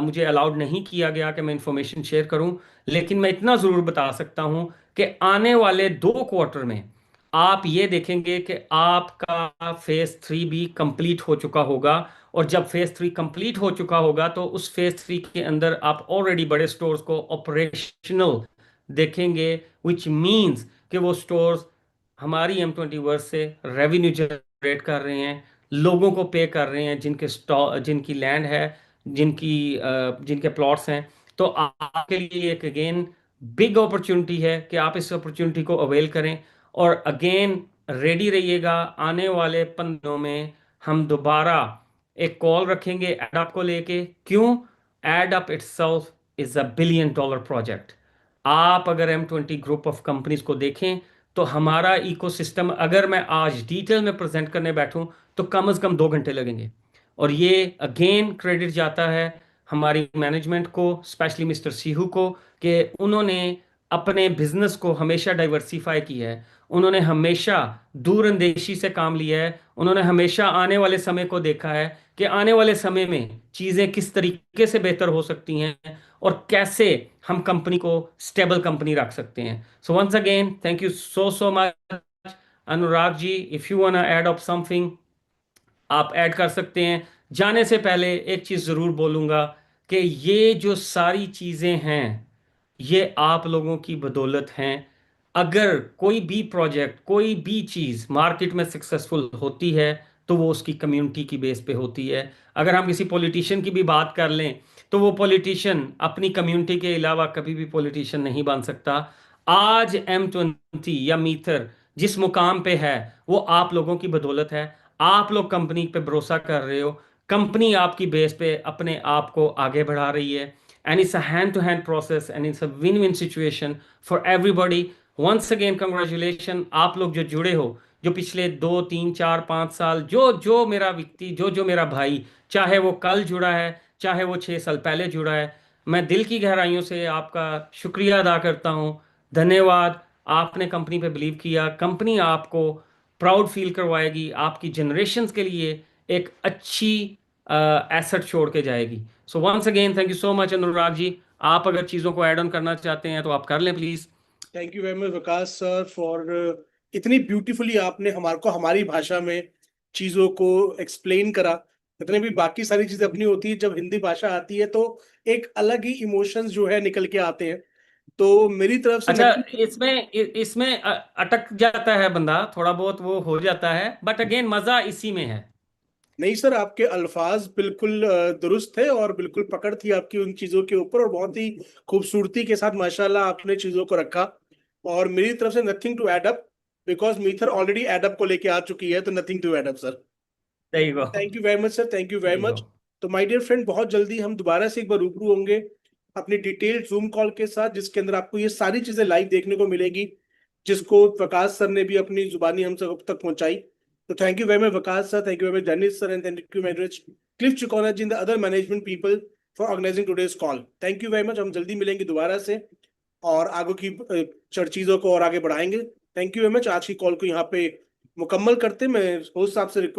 मुझे अलाउड नहीं किया गया कि मैं इंफॉर्मेशन शेयर करूं, लेकिन मैं इतना ज़रूर बता सकता हूं कि आने वाले 2 क्वार्टर में आप ये देखेंगे कि आपका फेज 3 भी कंप्लीट हो चुका होगा। और जब फेज 3 कंप्लीट हो चुका होगा तो उस फेज 3 के अंदर आप ऑलरेडी बड़े स्टोर्स को ऑपरेशनल देखेंगे, विच मीन्स कि वो स्टोर्स हमारी M20 वर्स से रेवेन्यू जनरेट कर रहे हैं, लोगों को पे कर रहे हैं जिनके स्टॉक, जिनकी लैंड है, जिनके प्लॉट्स हैं। तो आपके लिए एक अगेन बिग अपॉर्चुनिटी है कि आप इस अपॉर्चुनिटी को अवेल करें। और अगेन रेडी रहिएगा, आने वाले 15 में हम दोबारा एक कॉल रखेंगे एडअप को लेके। क्यों? Add up itself is a billion dollar project. आप अगर M20 ग्रुप ऑफ कंपनीज को देखें तो हमारा इकोसिस्टम अगर मैं आज डिटेल में प्रेजेंट करने बैठूं तो कम से कम 2 घंटे लगेंगे। और ये अगेन क्रेडिट जाता है हमारी मैनेजमेंट को, स्पेशली मिस्टर सीहू को, कि उन्होंने अपने बिजनेस को हमेशा डाइवर्सिफाई किया है। उन्होंने हमेशा दूरंदेशी से काम लिया है। उन्होंने हमेशा आने वाले समय को देखा है कि आने वाले समय में चीज़ें किस तरीके से बेहतर हो सकती हैं और कैसे हम कंपनी को स्टेबल कंपनी रख सकते हैं। So once again thank you so much Anurag ji, if you wanna add up something, आप ऐड कर सकते हैं। जाने से पहले एक चीज जरूर बोलूंगा कि ये जो सारी चीजें हैं, ये आप लोगों की बदौलत हैं। अगर कोई भी प्रोजेक्ट, कोई भी चीज मार्केट में सक्सेसफुल होती है तो वो उसकी कम्युनिटी की बेस पे होती है। अगर हम किसी पॉलिटिशियन की भी बात कर लें तो वो पॉलिटिशियन अपनी कम्युनिटी के अलावा कभी भी पॉलिटिशियन नहीं बन सकता। आज M20 या मीथर जिस मुकाम पे है वो आप लोगों की बदौलत है। आप लोग कंपनी पे भरोसा कर रहे हो, कंपनी आपकी बेस पे अपने आप को आगे बढ़ा रही है। And it's a hand to hand process and it's a win win situation for everybody. Once again congratulation, आप लोग जो जुड़े हो, जो पिछले 2 3 4 5 साल, जो जो मेरा व्यक्ति, जो जो मेरा भाई, चाहे वो कल जुड़ा है, चाहे वो 6 साल पहले जुड़ा है, मैं दिल की गहराइयों से आपका शुक्रिया अदा करता हूँ। धन्यवाद। आपने कंपनी पे बिलीव किया, कंपनी आपको प्राउड फील करवाएगी, आपकी जनरेशन्स के लिए एक अच्छी एसेट छोड़ के जाएगी। So once again thank you so much Anurag ji. आप अगर चीज़ों को ऐड ऑन करना चाहते हैं तो आप कर लें please. Thank you very much Vikas sir for इतनी ब्यूटीफुली आपने हमारे को हमारी भाषा में चीजों को एक्सप्लेन करा। जितने भी बाकी सारी चीजें अपनी होती है, जब हिंदी भाषा आती है तो एक अलग ही इमोशंस जो है निकल के आते हैं। तो मेरी तरफ से अच्छा, नक्की, इसमें अटक जाता है बंदा, थोड़ा बहुत वो हो जाता है, बट अगेन मज़ा इसी में है। नहीं सर, आपके अल्फाज बिल्कुल दुरुस्त थे और बिल्कुल पकड़ थी आपकी उन चीजों के ऊपर, और बहुत ही खूबसूरती के साथ माशाल्लाह आपने चीजों को रखा। और मेरी तरफ से nothing to add up, because मीथर ऑलरेडी ऐड अप को लेके आ चुकी है, तो nothing to add up sir. There you go. Thank you very much sir, thank you There very you much. go. तो माय डियर फ्रेंड, बहुत जल्दी हम दोबारा से एक बार रूबरू होंगे अपनी डिटेल जूम कॉल के साथ, जिसके अंदर आपको ये सारी चीजें लाइव देखने को मिलेगी, जिसको विकास सर ने भी अपनी जुबानी हम सब तक पहुंचाई। तो thank you very much Vikas sir, thank you very much Denis sir, and thank you very much Cliff Chikona ji and the other management people for organising today's call. Thank you very much. हम जल्दी मिलेंगे दोबारा से और आगे की चीजों को और आगे बढ़ाएंगे। Thank you very much. आज की कॉल को यहाँ पे मुकम्मल करते मैं होस्ट साहब से रिक्वेस्ट